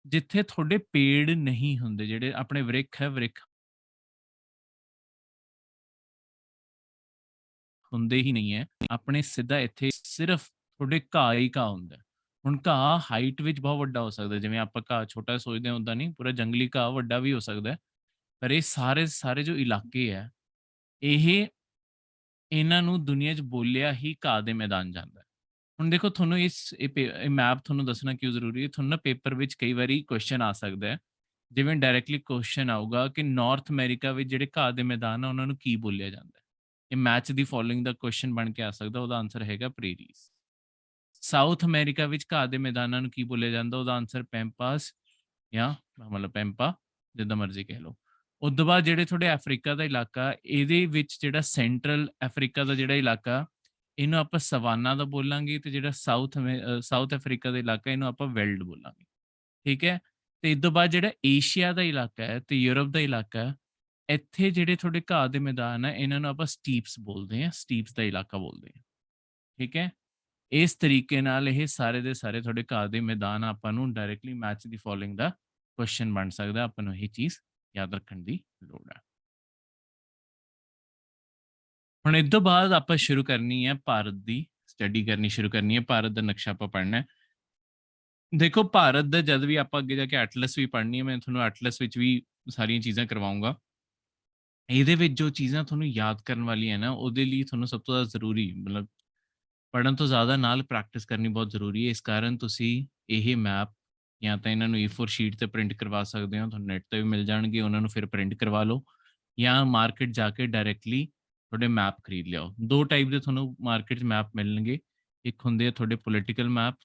ਜਿੱਥੇ ਤੁਹਾਡੇ ਪੇੜ ਨਹੀਂ ਹੁੰਦੇ, ਜਿਹੜੇ ਆਪਣੇ ਵ੍ਰਿਖ ਹੈ, ਵ੍ਰਿਖ ਹੁੰਦੇ ਹੀ ਨਹੀਂ ਹੈ। ਆਪਣੇ ਸਿੱਧਾ ਇੱਥੇ ਸਿਰਫ ਤੁਹਾਡੇ ਘਾਹ ਹੀ ਘਾਹ ਹੁੰਦਾ ਹੈ। ਹੁਣ ਘਾਹ ਹਾਈਟ ਵਿੱਚ ਬਹੁਤ ਵੱਡਾ ਹੋ ਸਕਦਾ, ਜਿਵੇਂ ਆਪਾਂ ਘਾਹ ਛੋਟਾ ਸੋਚਦੇ ਹਾਂ ਓਦਾਂ ਨਹੀਂ, ਪੂਰਾ ਜੰਗਲੀ ਘਾਹ ਵੱਡਾ ਵੀ ਹੋ ਸਕਦਾ ਹੈ। ਪਰ ਇਹ ਸਾਰੇ ਜੋ ਇਲਾਕੇ ਹੈ, ਇਹ ਇਹਨਾਂ ਨੂੰ ਦੁਨੀਆ 'ਚ ਬੋਲਿਆ ਹੀ ਘਾਹ ਦੇ ਮੈਦਾਨ ਜਾਂਦਾ ਹੈ। ਹੁਣ ਦੇਖੋ ਤੁਹਾਨੂੰ ਇਹ ਮੈਪ ਤੁਹਾਨੂੰ ਦੱਸਣਾ ਕਿਉਂ ਜ਼ਰੂਰੀ ਹੈ, ਤੁਹਾਨੂੰ ਨਾ ਪੇਪਰ ਵਿੱਚ ਕਈ ਵਾਰੀ ਕੁਐਸਚਨ ਆ ਸਕਦਾ ਹੈ, ਜਿਵੇਂ ਡਾਇਰੈਕਟਲੀ ਕੁਐਸਚਨ ਆਊਗਾ ਕਿ ਨਾਰਥ ਅਮਰੀਕਾ ਵਿੱਚ ਜਿਹੜੇ ਘਾਹ ਦੇ ਮੈਦਾਨ ਆ ਉਹਨਾਂ ਨੂੰ ਕੀ ਬੋਲਿਆ ਜਾਂਦਾ ਹੈ। ਇਹ match the following the question ਬਣ ਕੇ ਆ ਸਕਦਾ, ਉਹਦਾ ਆਨਸਰ ਹੈਗਾ ਪ੍ਰੇਰੀਜ਼। ਸਾਊਥ ਅਮਰੀਕਾ ਵਿੱਚ ਘਾਹ ਦੇ ਮੈਦਾਨਾਂ ਨੂੰ ਕੀ ਬੋਲਿਆ ਜਾਂਦਾ, ਉਹਦਾ ਆਨਸਰ ਪੈਂਪਾਸ ਜਾਂ ਮਤਲਬ ਪੈਂਪਾ, ਜਿੱਦਾਂ ਮਰਜ਼ੀ ਕਹਿ ਲਓ। ਉਸ ਤੋਂ ਬਾਅਦ ਜਿਹੜੇ ਤੁਹਾਡੇ ਅਫਰੀਕਾ ਦਾ ਇਲਾਕਾ, ਇਹਦੇ ਵਿੱਚ ਜਿਹੜਾ ਸੈਂਟਰਲ ਅਫਰੀਕਾ ਦਾ ਜਿਹੜਾ ਇਲਾਕਾ, ਇਹਨੂੰ ਆਪਾਂ ਸਵਾਨਾ ਦਾ ਬੋਲਾਂਗੇ, ਤੇ ਜਿਹੜਾ ਸਾਊਥ ਅਫਰੀਕਾ ਦਾ ਇਲਾਕਾ, ਇਹਨੂੰ ਆਪਾਂ ਵੈਲਡ ਬੋਲਾਂਗੇ। ਠੀਕ ਹੈ। ਤੇ ਇਸ ਤੋਂ ਬਾਅਦ ਜਿਹੜਾ ਏਸ਼ੀਆ ਦਾ ਇਲਾਕਾ ਹੈ ਤੇ ਯੂਰਪ ਦਾ ਇਲਾਕਾ ਹੈ, ਇੱਥੇ ਜਿਹੜੇ ਤੁਹਾਡੇ ਘਾਹ ਦੇ ਮੈਦਾਨ ਹੈ, ਇਹਨਾਂ ਨੂੰ ਆਪਾਂ ਸਟੀਪਸ ਬੋਲਦੇ ਹਾਂ, ਸਟੀਪਸ ਦਾ ਇਲਾਕਾ ਬੋਲਦੇ ਹਾਂ। ਠੀਕ ਹੈ। ਇਸ ਤਰੀਕੇ ਨਾਲ ਇਹ ਸਾਰੇ ਦੇ ਸਾਰੇ ਤੁਹਾਡੇ ਘਾਹ ਦੇ ਮੈਦਾਨ ਆਪਾਂ ਨੂੰ directly match the following the question ਬਣ ਸਕਦਾ, ਆਪਾਂ ਨੂੰ ਇਹ ਚੀਜ਼ ਯਾਦ ਰੱਖਣ ਦੀ ਲੋੜ ਹੈ। ਹੁਣ ਇਸ ਤੋਂ ਬਾਅਦ ਆਪਾਂ ਸ਼ੁਰੂ ਕਰਨੀ ਹੈ ਭਾਰਤ ਦੀ ਸਟੱਡੀ ਕਰਨੀ ਸ਼ੁਰੂ ਕਰਨੀ ਹੈ, ਭਾਰਤ ਦਾ ਨਕਸ਼ਾ ਆਪਾਂ ਪੜ੍ਹਨਾ ਹੈ। ਦੇਖੋ ਭਾਰਤ ਦਾ ਜਦ ਵੀ ਆਪਾਂ ਅੱਗੇ ਜਾ ਕੇ ਐਟਲਸ ਵੀ ਪੜ੍ਹਨੀ ਹੈ, ਮੈਂ ਤੁਹਾਨੂੰ ਐਟਲਸ ਵਿੱਚ ਵੀ ਸਾਰੀਆਂ ਚੀਜ਼ਾਂ ਕਰਵਾਉਂਗਾ। ਇਹਦੇ ਵਿੱਚ ਜੋ ਚੀਜ਼ਾਂ ਤੁਹਾਨੂੰ ਯਾਦ ਕਰਨ ਵਾਲੀਆਂ ਨਾ, ਉਹਦੇ ਲਈ ਤੁਹਾਨੂੰ ਸਭ ਤੋਂ ਜ਼ਿਆਦਾ ਜ਼ਰੂਰੀ ਮਤਲਬ ਪੜ੍ਹਨ ਤੋਂ ਜ਼ਿਆਦਾ ਨਾਲ ਪ੍ਰੈਕਟਿਸ ਕਰਨੀ ਬਹੁਤ ਜ਼ਰੂਰੀ ਹੈ। ਇਸ ਕਾਰਨ ਤੁਸੀਂ ਇਹ ਮੈਪ ਜਾਂ ਤਾਂ ਇਹਨਾਂ ਨੂੰ A4 ਸ਼ੀਟ ਤੇ ਪ੍ਰਿੰਟ ਕਰਵਾ ਸਕਦੇ ਹੋ, ਤੁਹਾਨੂੰ ਨੈਟ ਤੇ ਵੀ ਮਿਲ ਜਾਣਗੇ, ਉਹਨਾਂ ਨੂੰ ਫਿਰ ਪ੍ਰਿੰਟ ਕਰਵਾ ਲਓ, ਜਾਂ ਮਾਰਕੀਟ ਜਾ ਕੇ ਡਾਇਰੈਕਟਲੀ ਤੁਹਾਡੇ ਮੈਪ ਖਰੀਦ ਲਿਆਓ। ਦੋ ਟਾਈਪ ਦੇ ਤੁਹਾਨੂੰ ਮਾਰਕੀਟ 'ਚ ਮੈਪ ਮਿਲਣਗੇ, ਇੱਕ ਹੁੰਦੇ ਆ ਤੁਹਾਡੇ ਪੋਲੀਟੀਕਲ ਮੈਪ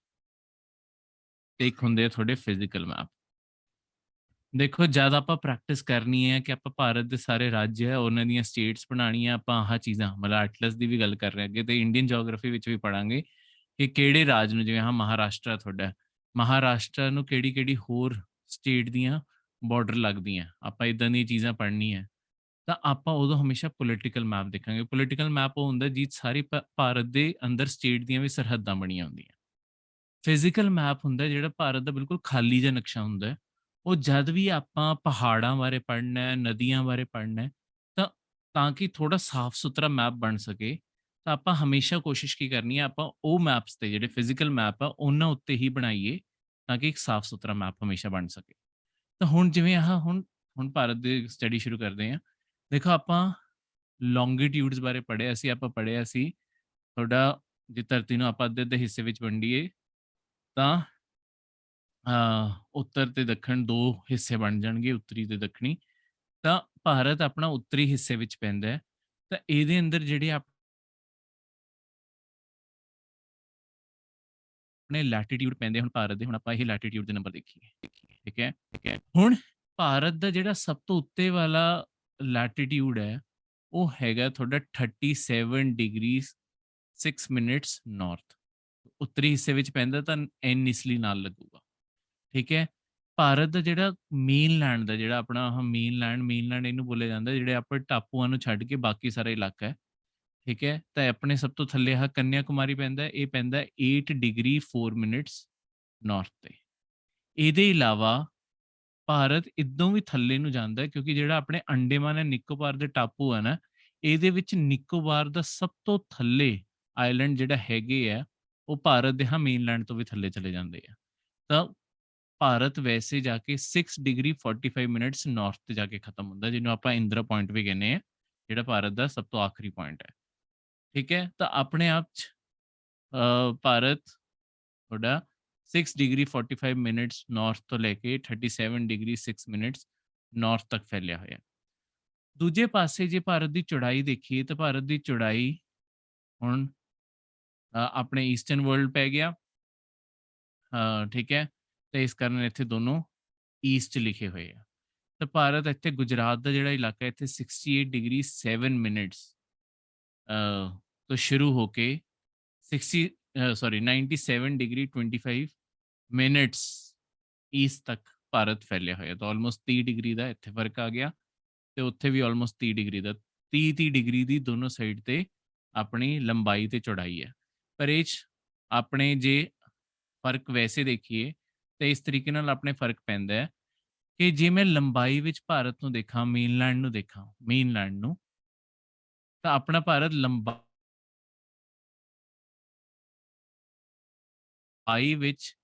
ਤੇ ਇੱਕ ਹੁੰਦੇ ਆ ਤੁਹਾਡੇ ਫਿਜ਼ੀਕਲ ਮੈਪ। ਦੇਖੋ ਜਦ ਆਪਾਂ ਪ੍ਰੈਕਟਿਸ ਕਰਨੀ ਹੈ ਕਿ ਆਪਾਂ ਭਾਰਤ ਦੇ ਸਾਰੇ ਰਾਜ ਹੈ ਉਹਨਾਂ ਦੀਆਂ ਸਟੇਟਸ ਬਣਾਉਣੀਆਂ, ਆਪਾਂ ਆਹ ਚੀਜ਼ਾਂ ਮਤਲਬ ਐਟਲਸ ਦੀ ਵੀ ਗੱਲ ਕਰ ਰਹੇ ਅੱਗੇ, ਤੇ ਇੰਡੀਅਨ ਜੀਓਗ੍ਰਾਫੀ ਵਿੱਚ ਵੀ ਪੜਾਂਗੇ ਕਿ ਕਿਹੜੇ ਰਾਜ ਨੂੰ, ਜਿਵੇਂ ਹਾਂ ਮਹਾਰਾਸ਼ਟਰ ਤੁਹਾਡਾ, ਮਹਾਰਾਸ਼ਟਰ ਨੂੰ ਕਿਹੜੀ ਕਿਹੜੀ ਹੋਰ ਸਟੇਟ ਦੀਆਂ ਬਾਰਡਰ ਲੱਗਦੀਆਂ, ਆਪਾਂ ਇਦਾਂ ਦੀਆਂ ਚੀਜ਼ਾਂ ਪੜ੍ਹਨੀਆਂ। ਤਾਂ ਆਪਾਂ ਉਦੋਂ ਹਮੇਸ਼ਾ ਪੋਲੀਟੀਕਲ ਮੈਪ ਦੇਖਾਂਗੇ। ਪੋਲੀਟੀਕਲ ਮੈਪ ਉਹ ਹੁੰਦਾ ਜਿਹ ਸਾਰੀ ਭਾਰਤ ਦੇ ਅੰਦਰ ਸਟੇਟ ਦੀਆਂ ਵੀ ਸਰਹੱਦਾਂ ਬਣੀਆਂ ਹੁੰਦੀਆਂ। ਫਿਜ਼ੀਕਲ ਮੈਪ ਹੁੰਦਾ ਜਿਹੜਾ ਭਾਰਤ ਦਾ ਬਿਲਕੁਲ ਖਾਲੀ ਜਿਹਾ ਨਕਸ਼ਾ ਹੁੰਦਾ ਹੈ। ਉਹ ਜਦ ਵੀ ਆਪਾਂ ਪਹਾੜਾਂ ਬਾਰੇ ਪੜ੍ਹਨਾ ਹੈ, ਨਦੀਆਂ ਬਾਰੇ ਪੜ੍ਹਨਾ ਹੈ, ਤਾਂ ਕਿ ਥੋੜਾ ਸਾਫ਼ ਸੁਥਰਾ ਮੈਪ ਬਣ ਸਕੇ, ਤਾਂ ਆਪਾਂ ਹਮੇਸ਼ਾ ਕੋਸ਼ਿਸ਼ ਕੀ ਕਰਨੀ ਹੈ, ਆਪਾਂ ਉਹ ਮੈਪਸ ਤੇ ਜਿਹੜੇ ਫਿਜ਼ੀਕਲ ਮੈਪ ਆ ਉਹਨਾਂ ਉੱਤੇ ਹੀ ਬਣਾਈਏ, ਤਾਂ ਕਿ ਇੱਕ ਸਾਫ਼ ਸੁਥਰਾ ਮੈਪ ਹਮੇਸ਼ਾ ਬਣ ਸਕੇ। ਤਾਂ ਹੁਣ ਜਿਵੇਂ ਹੁਣ ਭਾਰਤ ਦੀ ਸਟੱਡੀ ਸ਼ੁਰੂ ਕਰਦੇ ਹਾਂ। ਦੇਖੋ ਆਪਾਂ ਲੌਂਗੀਟਿਊਡਸ ਬਾਰੇ ਪੜ੍ਹਿਆ ਸੀ, ਆਪਾਂ ਪੜ੍ਹਿਆ ਸੀ ਤੁਹਾਡਾ ਜੇ ਧਰਤੀ ਨੂੰ ਆਪਾਂ ਅੱਧੇ ਅੱਧੇ ਹਿੱਸੇ ਵਿੱਚ ਵੰਡੀਏ ਤਾਂ ਉੱਤਰ ਤੇ ਦੱਖਣ ਦੋ ਹਿੱਸੇ ਬਣ ਜਾਣਗੇ, ਉੱਤਰੀ ਤੇ ਦੱਖਣੀ। ਤਾਂ ਭਾਰਤ ਆਪਣਾ ਉੱਤਰੀ ਹਿੱਸੇ ਵਿੱਚ ਪੈਂਦਾ ਹੈ, ਤਾਂ ਇਹਦੇ ਅੰਦਰ ਜਿਹੜੇ ਆਪਣੇ ਲੈਟੀਟਿਊਡ ਪੈਂਦੇ ਹੁਣ ਭਾਰਤ ਦੇ, ਹੁਣ ਆਪਾਂ ਇਹ ਲੈਟੀਟਿਊਡ ਦੇ ਨੰਬਰ ਦੇਖੀਏ। ਠੀਕ ਹੈ। ਹੁਣ ਭਾਰਤ ਦਾ ਜਿਹੜਾ ਸਭ ਤੋਂ ਉੱਤੇ ਵਾਲਾ ਲੈਟੀਟਿਊਡ ਹੈ ਉਹ ਹੈਗਾ ਤੁਹਾਡਾ 37 ਡਿਗਰੀ 6 ਮਿੰਟਸ ਨਾਰਥ, ਉੱਤਰੀ ਹਿੱਸੇ ਵਿੱਚ ਪੈਂਦਾ, ਤਾਂ ਐਨ ਇਸ ਲਈ ਨਾਲ ਲੱਗੂਗਾ। ਠੀਕ ਹੈ। ਭਾਰਤ ਦਾ ਜਿਹੜਾ ਮੇਨਲੈਂਡ ਦਾ ਜਿਹੜਾ ਆਪਣਾ ਮੇਨਲੈਂਡ ਇਹਨੂੰ ਬੋਲਿਆ ਜਾਂਦਾ, ਜਿਹੜੇ ਆਪਣੇ ਟਾਪੂਆਂ ਨੂੰ ਛੱਡ ਕੇ ਬਾਕੀ ਸਾਰਾ ਇਲਾਕਾ ਹੈ। ਠੀਕ ਹੈ। ਤਾਂ ਆਪਣੇ ਸਭ ਤੋਂ ਥੱਲੇ ਕੰਨਿਆ ਕੁਮਾਰੀ ਪੈਂਦਾ, ਇਹ ਪੈਂਦਾ 8 ਡਿਗਰੀ 4 ਮਿੰਟਸ ਨਾਰਥ ਤੇ। ਇਹਦੇ ਇਲਾਵਾ ਭਾਰਤ ਇਦੋਂ ਵੀ ਥੱਲੇ ਨੂੰ ਜਾਂਦਾ ਹੈ, ਕਿਉਂਕਿ ਜਿਹੜਾ ਆਪਣੇ ਅੰਡੇਮਾਨ ਐਂਡ ਨਿਕੋਬਾਰ ਦੇ ਟਾਪੂ ਹੈ ਨਾ, ਇਹਦੇ ਵਿੱਚ ਨਿਕੋਬਾਰ ਦਾ ਸਭ ਤੋਂ ਥੱਲੇ ਆਈਲੈਂਡ ਜਿਹੜਾ ਹੈਗੇ ਆ, ਉਹ ਭਾਰਤ ਦੇ ਮੇਨਲੈਂਡ ਤੋਂ ਵੀ ਥੱਲੇ ਚਲੇ ਜਾਂਦੇ ਆ। ਤਾਂ ਭਾਰਤ ਵੈਸੇ ਜਾ ਕੇ 6 ਡਿਗਰੀ 45 ਮਿੰਟਸ ਨਾਰਥ ਤੇ ਜਾ ਕੇ ਖਤਮ ਹੁੰਦਾ, ਜਿਹਨੂੰ ਆਪਾਂ ਇੰਦਰਾ ਪੁਆਇੰਟ ਵੀ ਕਹਿੰਦੇ ਆ, ਜਿਹੜਾ ਭਾਰਤ ਦਾ ਸਭ ਤੋਂ ਆਖਰੀ ਪੁਆਇੰਟ ਹੈ। ਠੀਕ ਹੈ। ਤਾਂ ਆਪਣੇ ਆਪ 'ਚ ਭਾਰਤ ਤੁਹਾਡਾ 6 ਡਿਗਰੀ 45 ਮਿੰਟਸ ਨਾਰਥ ਤੋਂ ਲੈ ਕੇ 37 ਡਿਗਰੀ 6 ਮਿੰਟਸ ਨਾਰਥ ਤੱਕ ਫੈਲਿਆ ਹੋਇਆ। ਦੂਜੇ ਪਾਸੇ ਜੇ ਭਾਰਤ ਦੀ ਚੌੜਾਈ ਦੇਖੀਏ ਤਾਂ ਭਾਰਤ ਦੀ ਚੌੜਾਈ ਹੁਣ ਆਪਣੇ ਈਸਟਰਨ ਵਰਲਡ ਪੈ ਗਿਆ। ਠੀਕ ਹੈ। ਤੇ ਇਸ ਕਾਰਨ ਇੱਥੇ ਦੋਨੋਂ ਈਸਟ ਲਿਖੇ ਹੋਏ ਆ। ਤਾਂ ਭਾਰਤ ਇੱਥੇ ਗੁਜਰਾਤ ਦਾ ਜਿਹੜਾ ਇਲਾਕਾ ਇੱਥੇ 68 ਡਿਗਰੀ 7 ਮਿੰਟਸ ਤੋਂ ਸ਼ੁਰੂ ਹੋ ਕੇ 97 ਡਿਗਰੀ 25 ਮਿੰਟਸ ਈਸਟ ਤੱਕ ਭਾਰਤ ਫੈਲਿਆ ਹੋਇਆ। ਤਾਂ ਆਲਮੋਸਟ 30 ਡਿਗਰੀ ਦਾ ਇੱਥੇ ਫਰਕ ਆ ਗਿਆ, ਤੇ ਉੱਥੇ ਵੀ ਆਲਮੋਸਟ 30 ਡਿਗਰੀ ਦਾ, 30 ਡਿਗਰੀ ਦੀ ਦੋਨੋਂ ਸਾਈਡ ਤੇ ਆਪਣੀ ਲੰਬਾਈ ਤੇ ਚੌੜਾਈ ਹੈ। ਪਰ ਇਹ 'ਚ ਆਪਣੇ ਜੇ ਫਰਕ ਵੈਸੇ ਦੇਖੀਏ ਤਾਂ ਇਸ ਤਰੀਕੇ ਨਾਲ ਆਪਣੇ ਫਰਕ ਪੈਂਦਾ ਹੈ ਕਿ ਜੇ ਮੈਂ ਲੰਬਾਈ ਵਿੱਚ ਭਾਰਤ ਨੂੰ ਦੇਖਾਂ, ਮੇਨਲੈਂਡ ਨੂੰ, ਤਾਂ ਆਪਣਾ ਭਾਰਤ ਲੰਬਾਈ ਵਿੱਚ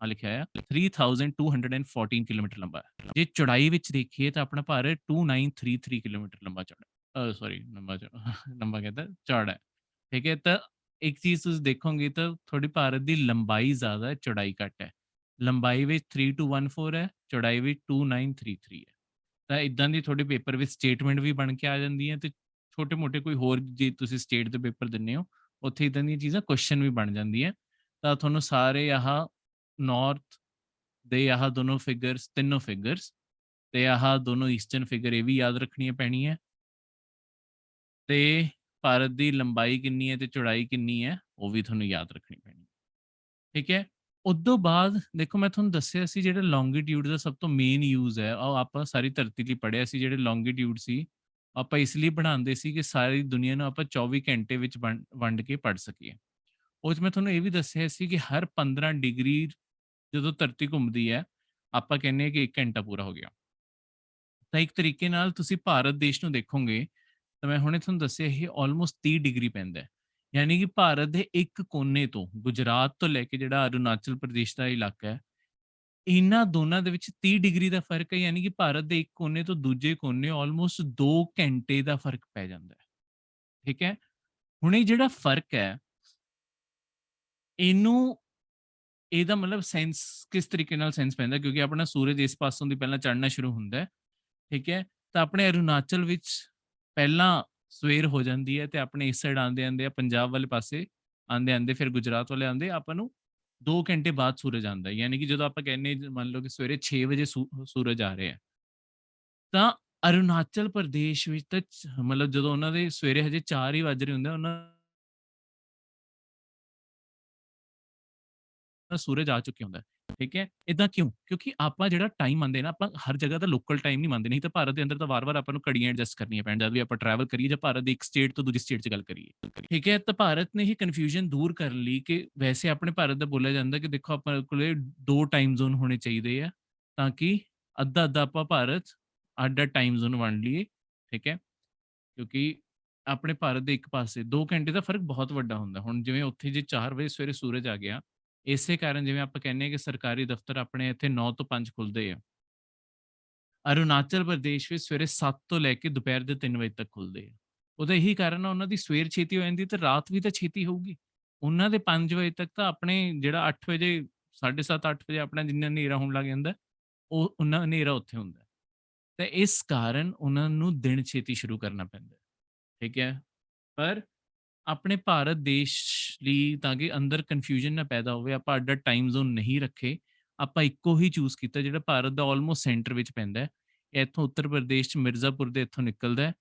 ਲਿਖਿਆ ਹੈ 3214 ਕਿਲੋਮੀਟਰ ਲੰਬਾ ਹੈ। ਜੇ ਚੌੜਾਈ ਵਿੱਚ ਦੇਖੀਏ ਤਾਂ ਆਪਣਾ ਭਾਰਤ 2933 ਕਿਲੋਮੀਟਰ ਲੰਬਾ ਚੌੜਾ, ਲੰਬਾ ਕਹਿੰਦਾ ਚੌੜਾ ਹੈ। ਠੀਕ ਹੈ। ਤਾਂ ਇੱਕ ਚੀਜ਼ ਤੁਸੀਂ ਦੇਖੋਗੇ ਤਾਂ ਤੁਹਾਡੀ ਭਾਰਤ ਦੀ ਲੰਬਾਈ ਜ਼ਿਆਦਾ ਹੈ, ਚੌੜਾਈ ਘੱਟ ਹੈ। ਲੰਬਾਈ ਵਿੱਚ 3214 ਹੈ, ਚੌੜਾਈ ਵਿੱਚ 2933 ਹੈ। ਤਾਂ ਇਦਾਂ ਦੀ ਤੁਹਾਡੇ ਪੇਪਰ ਵਿੱਚ ਸਟੇਟਮੈਂਟ ਵੀ ਬਣ ਕੇ ਆ ਜਾਂਦੀ ਹੈ, ਤੇ ਛੋਟੇ-ਮੋਟੇ ਕੋਈ ਹੋਰ ਜੇ ਤੁਸੀਂ ਸਟੇਟ ਦੇ ਪੇਪਰ ਦਿੰਦੇ ਹੋ, ਉੱਥੇ ਇੱਦਾਂ ਦੀਆਂ ਚੀਜ਼ਾਂ ਕੁਐਸਚਨ ਵੀ ਬਣ ਜਾਂਦੀਆਂ। ਤਾਂ ਤੁਹਾਨੂੰ ਸਾਰੇ ਆਹ ਨਾਰਥ ਦੇ ਆਹ ਦੋਨੋਂ ਫਿਗਰਸ, ਤਿੰਨੋਂ ਫਿਗਰਸ ਤੇ ਆਹ ਦੋਨੋਂ ਈਸਟਰਨ ਫਿਗਰ ਇਹ ਵੀ ਯਾਦ ਰੱਖਣੀਆਂ ਪੈਣੀਆਂ ਤੇ ਭਾਰਤ ਦੀ ਲੰਬਾਈ ਕਿੰਨੀ ਹੈ ਤੇ ਚੌੜਾਈ ਕਿੰਨੀ ਹੈ, ਉਹ ਵੀ ਤੁਹਾਨੂੰ ਯਾਦ ਰੱਖਣੀ ਪੈਣੀ। ਠੀਕ ਹੈ? ਉਦੋਂ ਬਾਅਦ ਦੇਖੋ ਮੈਂ ਤੁਹਾਨੂੰ ਦੱਸਿਆ ਸੀ ਜਿਹੜਾ ਲੌਂਗੀਟਿਊਡ ਦਾ ਸਭ ਤੋਂ ਮੇਨ ਯੂਜ਼ ਹੈ, ਉਹ ਆਪਾਂ ਸਾਰੀ ਧਰਤੀ ਲਈ ਪੜ੍ਹਿਆ ਸੀ। ਜਿਹੜੇ ਲੌਂਗੀਟਿਊਡ ਸੀ, ਆਪਾਂ ਇਸ ਲਈ ਬਣਾਉਂਦੇ ਸੀ ਕਿ ਸਾਰੀ ਦੁਨੀਆ ਨੂੰ ਆਪਾਂ 24 ਘੰਟੇ ਵਿੱਚ ਵੰਡ ਕੇ ਪੜ੍ਹ ਸਕੀਏ। ਉਹ 'ਚ ਮੈਂ ਤੁਹਾਨੂੰ ਇਹ ਵੀ ਦੱਸਿਆ ਸੀ ਕਿ ਹਰ 15 ਡਿਗਰੀ ਜਦੋਂ ਧਰਤੀ ਘੁੰਮਦੀ ਹੈ, ਆਪਾਂ ਕਹਿੰਦੇ ਹਾਂ ਕਿ 1 ਘੰਟਾ ਪੂਰਾ ਹੋ ਗਿਆ। ਤਾਂ ਇੱਕ ਤਰੀਕੇ ਨਾਲ ਤੁਸੀਂ ਭਾਰਤ ਦੇਸ਼ ਨੂੰ ਦੇਖੋਗੇ, ਤਾਂ ਮੈਂ ਹੁਣੇ ਤੁਹਾਨੂੰ ਦੱਸਿਆ ਇਹ ਆਲਮੋਸਟ 30 ਡਿਗਰੀ ਪੈਂਦਾ ਹੈ। ਯਾਨੀ ਕਿ ਭਾਰਤ ਦੇ ਇੱਕ ਕੋਨੇ ਤੋਂ, ਗੁਜਰਾਤ ਤੋਂ ਲੈ ਕੇ ਜਿਹੜਾ ਅਰੁਣਾਚਲ ਪ੍ਰਦੇਸ਼ ਦਾ ਇਲਾਕਾ ਹੈ, ਇਹਨਾਂ ਦੋਨਾਂ ਦੇ ਵਿੱਚ 30 ਡਿਗਰੀ ਦਾ ਫਰਕ ਹੈ। ਯਾਨੀ ਕਿ ਭਾਰਤ ਦੇ ਇੱਕ ਕੋਨੇ ਤੋਂ ਦੂਜੇ ਕੋਨੇ ਆਲਮੋਸਟ 2 ਘੰਟੇ ਦਾ ਫਰਕ ਪੈ ਜਾਂਦਾ ਹੈ। ਠੀਕ ਹੈ? ਹੁਣ ਇਹ ਜਿਹੜਾ ਫਰਕ ਹੈ, ਇਹਨੂੰ ਇਹਦਾ ਮਤਲਬ ਸੈਂਸ ਕਿਸ ਤਰੀਕੇ ਨਾਲ ਸੈਂਸ ਪੈਂਦਾ, ਕਿਉਂਕਿ ਆਪਣਾ ਸੂਰਜ ਇਸ ਪਾਸੋਂ ਦੀ ਪਹਿਲਾਂ ਚੜ੍ਹਨਾ ਸ਼ੁਰੂ ਹੁੰਦਾ ਹੈ। ਠੀਕ ਹੈ? ਤਾਂ ਆਪਣੇ ਅਰੁਣਾਚਲ ਵਿੱਚ ਪਹਿਲਾਂ ਸਵੇਰ ਹੋ ਜਾਂਦੀ ਹੈ ਤੇ ਆਪਣੇ ਇਸ ਸਾਈਡ ਆਉਂਦੇ-ਆਉਂਦੇ ਆ ਪੰਜਾਬ ਵਾਲੇ ਪਾਸੇ ਆਉਂਦੇ-ਆਉਂਦੇ ਫਿਰ ਗੁਜਰਾਤ ਵਾਲੇ ਆਉਂਦੇ, ਆਪਾਂ ਨੂੰ 2 ਘੰਟੇ ਬਾਅਦ ਸੂਰਜ ਆਉਂਦਾ ਹੈ। ਯਾਨੀ ਕਿ ਜਦੋਂ ਆਪਾਂ ਕਹਿੰਦੇ ਮੰਨ ਲਓ ਕਿ ਸਵੇਰੇ 6 ਵਜੇ ਸੂਰਜ ਆ ਰਿਹਾ ਹੈ, ਤਾਂ ਅਰੁਣਾਚਲ ਪ੍ਰਦੇਸ਼ ਵਿੱਚ ਤਾਂ ਮਤਲਬ ਜਦੋਂ ਉਹਨਾਂ ਦੇ ਸਵੇਰੇ ਹਜੇ 4 ਹੀ ਵੱਜ ਰਹੇ ਹੁੰਦੇ ਆ, ਉਹਨਾਂ ਦਾ ਸੂਰਜ ਆ ਚੁੱਕਿਆ ਹੁੰਦਾ ਹੈ। ਠੀਕ ਹੈ? ਏਦਾਂ ਕਿਉਂ? ਕਿਉਂਕਿ ਆਪਾਂ ਜਿਹੜਾ ਟਾਈਮ ਮੰਨਦੇ ਨਾ, ਆਪਾਂ ਹਰ ਜਗ੍ਹਾ ਦਾ ਲੋਕਲ ਟਾਈਮ ਨਹੀਂ ਮੰਨਦੇ। ਨਹੀਂ ਤਾਂ ਭਾਰਤ ਦੇ ਅੰਦਰ ਤਾਂ ਵਾਰ-ਵਾਰ ਆਪਾਂ ਨੂੰ ਘੜੀਆਂ ਐਡਜਸਟ ਕਰਨੀਆਂ ਪੈਣ, ਜਦ ਵੀ ਆਪਾਂ ਟਰੈਵਲ ਕਰੀਏ ਜਾਂ ਭਾਰਤ ਦੀ ਇੱਕ ਸਟੇਟ ਤੋਂ ਦੂਜੀ ਸਟੇਟ 'ਚ ਗੱਲ ਕਰੀਏ। ਠੀਕ ਹੈ? ਤਾਂ ਭਾਰਤ ਨੇ ਇਹ ਕਨਫਿਊਜ਼ਨ ਦੂਰ ਕਰਨ ਲਈ ਕਿ ਵੈਸੇ ਆਪਣੇ ਭਾਰਤ ਦਾ ਬੋਲਿਆ ਜਾਂਦਾ ਕਿ ਦੇਖੋ ਆਪਾਂ ਕੋਲੇ 2 ਟਾਈਮ ਜ਼ੋਨ ਹੋਣੇ ਚਾਹੀਦੇ ਆ, ਤਾਂ ਕਿ ਅੱਧਾ-ਅੱਧਾ ਆਪਾਂ ਭਾਰਤ ਅੱਡ-ਅੱਡ ਟਾਈਮ ਜ਼ੋਨ ਵੰਡ ਲਈਏ। ਠੀਕ ਹੈ? ਕਿਉਂਕਿ ਆਪਣੇ ਭਾਰਤ ਦੇ ਇੱਕ ਪਾਸੇ 2 ਘੰਟੇ ਦਾ ਫ਼ਰਕ ਬਹੁਤ ਵੱਡਾ ਹੁੰਦਾ। ਹੁਣ ਜਿਵੇਂ ਉੱਥੇ ਜੇ 4 ਵਜੇ ਸਵੇਰੇ ਸੂਰਜ ਆ ਗਿਆ, ਇਸੇ ਕਾਰਨ ਜਿਵੇਂ ਆਪਾਂ ਕਹਿੰਦੇ ਹਾਂ ਕਿ ਸਰਕਾਰੀ ਦਫ਼ਤਰ ਆਪਣੇ ਇੱਥੇ 9 ਤੋਂ 5 ਖੁੱਲਦੇ ਆ। ਅਰੁਣਾਚਲ ਪ੍ਰਦੇਸ਼ ਵਿੱਚ ਸਵੇਰੇ 7 ਤੋਂ ਲੈ ਕੇ ਦੁਪਹਿਰ ਦੇ 3 ਵਜੇ ਤੱਕ ਖੁੱਲਦੇ ਆ। ਉਹਦਾ ਇਹੀ ਕਾਰਨ ਆ, ਉਹਨਾਂ ਦੀ ਸਵੇਰ ਛੇਤੀ ਹੋ ਜਾਂਦੀ ਤੇ ਰਾਤ ਵੀ ਤਾਂ ਛੇਤੀ ਹੋਊਗੀ। ਉਹਨਾਂ ਦੇ 5 ਵਜੇ ਤੱਕ ਤਾਂ ਆਪਣੇ ਜਿਹੜਾ 8 ਵਜੇ 7:30 8 ਵਜੇ ਆਪਣਾ ਜਿੰਨਾ ਹਨੇਰਾ ਹੋਣ ਲੱਗ ਜਾਂਦਾ, ਉਹ ਓਨਾ ਹਨੇਰਾ ਉੱਥੇ ਹੁੰਦਾ। ਤੇ ਇਸ ਕਾਰਨ ਉਹਨਾਂ ਨੂੰ ਦਿਨ ਛੇਤੀ ਸ਼ੁਰੂ ਕਰਨਾ ਪੈਂਦਾ। ਠੀਕ ਹੈ? ਪਰ ਆਪਣੇ ਭਾਰਤ ਦੇਸ਼ ਲਈ ਤਾਂ ਕਿ ਅੰਦਰ ਕਨਫਿਊਜ਼ਨ ਨਾ ਪੈਦਾ ਹੋਵੇ, ਆਪਾਂ ਅੱਡ-ਅੱਡ ਟਾਈਮ ਜ਼ੋਨ ਨਹੀਂ ਰੱਖੇ। ਆਪਾਂ ਇੱਕੋ ਹੀ ਚੂਜ਼ ਕੀਤਾ ਜਿਹੜਾ ਭਾਰਤ ਦਾ ਆਲਮੋਸਟ ਸੈਂਟਰ ਵਿੱਚ ਪੈਂਦਾ ਹੈ। ਇਹ ਇੱਥੋਂ ਉੱਤਰ ਪ੍ਰਦੇਸ਼ 'ਚ ਮਿਰਜ਼ਾਪੁਰ ਦੇ ਇੱਥੋਂ ਨਿਕਲਦਾ ਹੈ।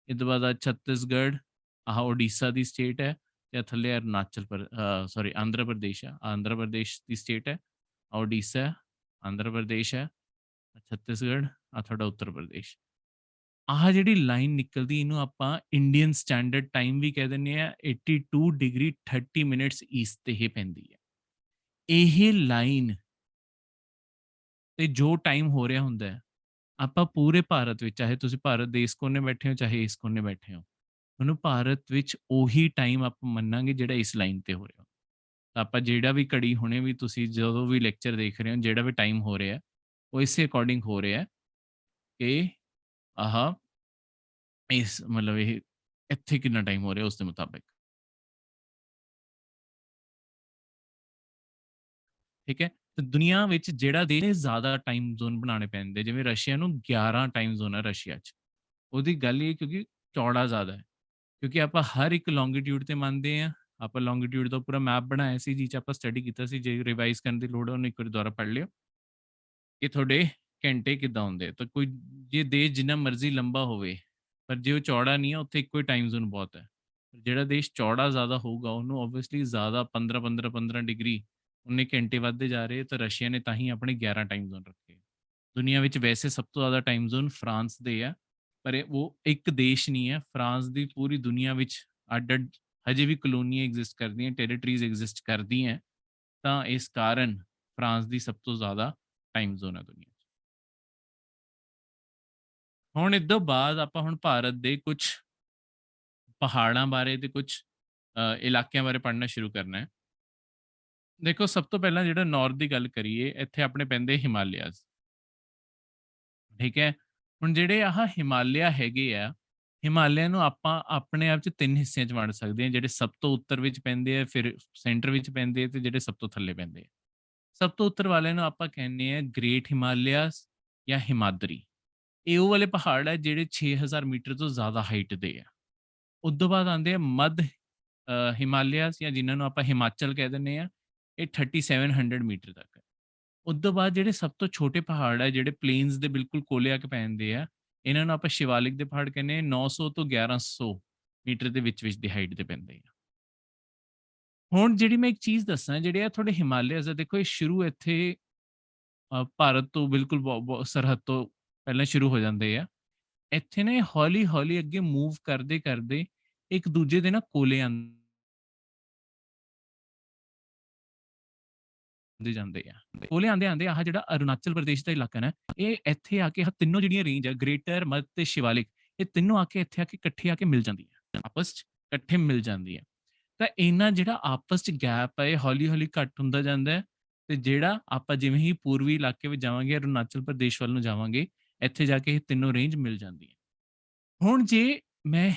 ਇਹ ਤੋਂ ਬਾਅਦ ਆ ਛੱਤੀਸਗੜ੍ਹ, ਆਹ ਉੜੀਸਾ ਦੀ ਸਟੇਟ ਹੈ ਤੇ ਥੱਲੇ ਸੌਰੀ ਆਂਧਰਾ ਪ੍ਰਦੇਸ਼ ਆ। ਆਂਧਰਾ ਪ੍ਰਦੇਸ਼ ਦੀ ਸਟੇਟ ਹੈ। ਉੜੀਸਾ, ਆਂਧਰਾ ਪ੍ਰਦੇਸ਼ ਹੈ, ਛੱਤੀਸਗੜ੍ਹ, ਆ ਤੁਹਾਡਾ ਉੱਤਰ ਪ੍ਰਦੇਸ਼। ਆਹ ਜਿਹੜੀ ਲਾਈਨ ਨਿਕਲਦੀ ਇਹਨੂੰ ਆਪਾਂ ਇੰਡੀਅਨ ਸਟੈਂਡਰਡ ਟਾਈਮ ਵੀ ਕਹਿ ਦਿੰਦੇ ਆ। 82 ਡਿਗਰੀ 30 ਮਿੰਟਸ ਈਸਟ ਤੇ ਇਹ ਪੈਂਦੀ ਹੈ। ਇਹ ਲਾਈਨ ਤੇ ਜੋ ਟਾਈਮ ਹੋ ਰਿਹਾ ਹੁੰਦਾ ਹੈ, ਆਪਾਂ ਪੂਰੇ ਭਾਰਤ ਵਿੱਚ, ਚਾਹੇ ਤੁਸੀਂ ਭਾਰਤ ਦੇ ਇਸ ਕੋਨੇ ਬੈਠੇ ਹੋ ਚਾਹੇ ਇਸ ਕੋਨੇ ਬੈਠੇ ਹੋ, ਤੁਹਾਨੂੰ ਭਾਰਤ ਵਿੱਚ ਉਹੀ ਟਾਈਮ ਆਪਾਂ ਮੰਨਾਂਗੇ ਜਿਹੜਾ ਇਸ ਲਾਈਨ ਤੇ ਹੋ ਰਿਹਾ। ਤਾਂ ਆਪਾਂ ਜਿਹੜਾ ਵੀ ਘੜੀ ਹੁਣੇ ਵੀ ਤੁਸੀਂ ਜਦੋਂ ਵੀ ਲੈਕਚਰ ਦੇਖ ਰਹੇ ਹੋ, ਜਿਹੜਾ ਵੀ ਟਾਈਮ ਹੋ ਰਿਹਾ, ਉਹ ਇਸੇ ਅਕੋਰਡਿੰਗ ਹੋ ਰਿਹਾ ਕਿ ਆਹ ਇਸ ਮਤਲਬ ਇਹ ਇੱਥੇ ਕਿੰਨਾ ਟਾਈਮ ਹੋ ਰਿਹਾ ਉਸ ਦੇ ਮੁਤਾਬਿਕ। ਠੀਕ ਹੈ? ਤੇ ਦੁਨੀਆ ਵਿੱਚ ਜਿਹੜਾ ਦੇਸ਼ ਨੇ ਜ਼ਿਆਦਾ ਟਾਈਮ ਜ਼ੋਨ ਬਣਾਉਣੇ ਪੈਂਦੇ, ਜਿਵੇਂ ਰਸ਼ੀਆ ਨੂੰ 11 ਟਾਈਮ ਜ਼ੋਨ ਹੈ ਰਸ਼ੀਆ 'ਚ। ਉਹਦੀ ਗੱਲ ਇਹ ਕਿਉਂਕਿ ਚੌੜਾ ਜ਼ਿਆਦਾ ਹੈ। ਕਿਉਂਕਿ ਆਪਾਂ ਹਰ ਇੱਕ ਲੌਂਗੀਟਿਊਡ ਤੇ ਮੰਨਦੇ ਹਾਂ। ਆਪਾਂ ਲੌਂਗੀਟਿਊਡ ਦਾ ਪੂਰਾ ਮੈਪ ਬਣਾਇਆ ਸੀ, ਜਿਹ 'ਚ ਆਪਾਂ ਸਟੱਡੀ ਕੀਤਾ ਸੀ। ਜੇ ਰਿਵਾਈਜ਼ ਕਰਨ ਦੀ ਲੋੜ ਹੈ ਉਹਨੂੰ ਇੱਕ ਵਾਰੀ ਦੁਬਾਰਾ ਪੜ੍ਹ ਲਿਓ ਕਿ ਤੁਹਾਡੇ ਘੰਟੇ ਕਿੱਦਾਂ ਹੁੰਦੇ। ਤਾਂ ਕੋਈ ਜੇ ਦੇਸ਼ ਜਿੰਨਾ ਮਰਜ਼ੀ ਲੰਬਾ ਹੋਵੇ, ਪਰ ਜੇ ਉਹ ਚੌੜਾ ਨਹੀਂ ਹੈ, ਉੱਥੇ ਇੱਕੋ ਹੀ ਟਾਈਮ ਜ਼ੋਨ ਬਹੁਤ ਹੈ। ਜਿਹੜਾ ਦੇਸ਼ ਚੌੜਾ ਜ਼ਿਆਦਾ ਹੋਊਗਾ ਉਹਨੂੰ ਓਬਵੀਅਸਲੀ ਜ਼ਿਆਦਾ 15 ਡਿਗਰੀ ਉਨੇ ਘੰਟੇ ਵੱਧਦੇ ਜਾ ਰਹੇ। ਤਾਂ ਰਸ਼ੀਆ ਨੇ ਤਾਂ ਹੀ ਆਪਣੇ 11 ਟਾਈਮ ਜ਼ੋਨ ਰੱਖੇ। ਦੁਨੀਆ ਵਿੱਚ ਵੈਸੇ ਸਭ ਤੋਂ ਜ਼ਿਆਦਾ ਟਾਈਮ ਜ਼ੋਨ ਫਰਾਂਸ ਦੇ ਆ, ਪਰ ਉਹ ਇੱਕ ਦੇਸ਼ ਨਹੀਂ ਹੈ। ਫਰਾਂਸ ਦੀ ਪੂਰੀ ਦੁਨੀਆ ਵਿੱਚ ਅੱਡ-ਅੱਡ ਹਜੇ ਵੀ ਕਲੋਨੀਆਂ ਐਗਜ਼ਿਸਟ ਕਰਦੀਆਂ, ਟੈਰੀਟਰੀਜ਼ ਐਗਜ਼ਿਸਟ ਕਰਦੀਆਂ। ਤਾਂ ਇਸ ਕਾਰਨ ਫਰਾਂਸ ਦੀ ਸਭ ਤੋਂ ਜ਼ਿਆਦਾ ਟਾਈਮ ਜ਼ੋਨ ਹੈ ਦੁਨੀਆ 'ਚ। ਹੁਣ ਇਹ ਤੋਂ ਬਾਅਦ ਆਪਾਂ ਹੁਣ ਭਾਰਤ ਦੇ ਕੁਝ ਪਹਾੜਾਂ ਬਾਰੇ ਤੇ ਕੁਝ ਇਲਾਕਿਆਂ ਬਾਰੇ ਪੜ੍ਹਨਾ ਸ਼ੁਰੂ ਕਰਨਾ ਹੈ। ਦੇਖੋ ਸਭ ਤੋਂ ਪਹਿਲਾਂ ਜਿਹੜਾ ਨਾਰਥ ਦੀ ਗੱਲ ਕਰੀਏ, ਇੱਥੇ ਆਪਣੇ ਪੈਂਦੇ ਹਿਮਾਲਿਆਜ਼। ਠੀਕ ਹੈ? ਹੁਣ ਜਿਹੜੇ ਆਹ ਹਿਮਾਲਿਆ ਹੈਗੇ ਆ, ਹਿਮਾਲਿਆ ਨੂੰ ਆਪਾਂ ਆਪਣੇ ਆਪ 'ਚ 3 ਹਿੱਸਿਆਂ 'ਚ ਵੰਡ ਸਕਦੇ ਹਾਂ, ਜਿਹੜੇ ਸਭ ਤੋਂ ਉੱਤਰ ਵਿੱਚ ਪੈਂਦੇ ਆ, ਫਿਰ ਸੈਂਟਰ ਵਿੱਚ ਪੈਂਦੇ ਆ ਤੇ ਜਿਹੜੇ ਸਭ ਤੋਂ ਥੱਲੇ ਪੈਂਦੇ ਆ। ਸਭ ਤੋਂ ਉੱਤਰ ਵਾਲਿਆਂ ਨੂੰ ਆਪਾਂ ਕਹਿੰਦੇ ਆ ਗ੍ਰੇਟ ਹਿਮਾਲਿਆਜ਼ ਜਾਂ ਹਿਮਾਦਰੀ। ਇਹ ਉਹ ਵਾਲੇ ਪਹਾੜ ਹੈ ਜਿਹੜੇ 6000 ਮੀਟਰ ਤੋਂ ਜ਼ਿਆਦਾ ਹਾਈਟ ਦੇ ਆ। ਉਦੋਂ ਬਾਅਦ ਆਉਂਦੇ ਆ ਮੱਧ ਹਿਮਾਲਿਆਸ ਜਾਂ ਜਿਨ੍ਹਾਂ ਨੂੰ ਆਪਾਂ ਹਿਮਾਚਲ ਕਹਿ ਦਿੰਦੇ ਆ, ਇਹ 3700 ਮੀਟਰ ਤੱਕ ਹੈ। ਉਦੋਂ ਬਾਅਦ ਜਿਹੜੇ ਸਭ ਤੋਂ ਛੋਟੇ ਪਹਾੜ ਹੈ, ਜਿਹੜੇ ਪਲੇਨਸ ਦੇ ਬਿਲਕੁਲ ਕੋਲੇ ਆ ਕੇ ਪੈਂਦੇ ਆ, ਇਹਨਾਂ ਨੂੰ ਆਪਾਂ ਸ਼ਿਵਾਲਿਕ ਦੇ ਪਹਾੜ ਕਹਿੰਦੇ ਆ, 900 ਤੋਂ 1100 ਮੀਟਰ ਦੇ ਵਿੱਚ ਦੀ ਹਾਈਟ ਤੇ ਪੈਂਦੇ ਆ। ਹੁਣ ਜਿਹੜੀ ਮੈਂ ਇੱਕ ਚੀਜ਼ ਦੱਸਾਂ, ਜਿਹੜੇ ਆ ਤੁਹਾਡੇ ਹਿਮਾਲਿਆਸ ਆ, ਦੇਖੋ ਇਹ ਸ਼ੁਰੂ ਇੱਥੇ ਭਾਰਤ ਤੋਂ ਬਿਲਕੁਲ ਸਰਹੱਦ ਤੋਂ ਪਹਿਲਾਂ ਸ਼ੁਰੂ ਹੋ ਜਾਂਦੇ ਆ। ਇੱਥੇ ਨਾ ਇਹ ਹੌਲੀ-ਹੌਲੀ ਅੱਗੇ ਮੂਵ ਕਰਦੇ-ਕਰਦੇ ਇੱਕ ਦੂਜੇ ਦੇ ਨਾ ਕੋਲੇ ਆਉਂਦੇ ਜਾਂਦੇ ਆ। ਕੋਲੇ ਆਂਦੇ-ਆਂਦੇ ਆਹ ਜਿਹੜਾ ਅਰੁਣਾਚਲ ਪ੍ਰਦੇਸ਼ ਦਾ ਇਲਾਕਾ ਨਾ, ਇਹ ਇੱਥੇ ਆ ਕੇ ਆਹ ਤਿੰਨੋਂ ਜਿਹੜੀਆਂ ਰੇਂਜ ਆ, ਗ੍ਰੇਟਰ, ਮੱਧ ਤੇ ਸ਼ਿਵਾਲਿਕ, ਇਹ ਤਿੰਨੋਂ ਆ ਕੇ ਇੱਥੇ ਆ ਕੇ ਇਕੱਠੇ ਆ ਕੇ ਮਿਲ ਜਾਂਦੀਆਂ, ਆਪਸ 'ਚ ਇਕੱਠੇ ਮਿਲ ਜਾਂਦੀਆਂ। ਤਾਂ ਇਹਨਾਂ ਜਿਹੜਾ ਆਪਸ 'ਚ ਗੈਪ ਹੈ, ਇਹ ਹੌਲੀ-ਹੌਲੀ ਘੱਟ ਹੁੰਦਾ ਜਾਂਦਾ ਹੈ, ਤੇ ਜਿਹੜਾ ਆਪਾਂ ਜਿਵੇਂ ਹੀ ਪੂਰਬੀ ਇਲਾਕੇ ਵਿੱਚ ਜਾਵਾਂਗੇ, ਅਰੁਣਾਚਲ ਪ੍ਰਦੇਸ਼ ਵੱਲ ਨੂੰ ਜਾਵਾਂਗੇ, ਇੱਥੇ ਜਾ ਕੇ ਇਹ ਤਿੰਨੋਂ ਰੇਂਜ ਮਿਲ ਜਾਂਦੀਆਂ। ਹੁਣ ਜੇ ਮੈਂ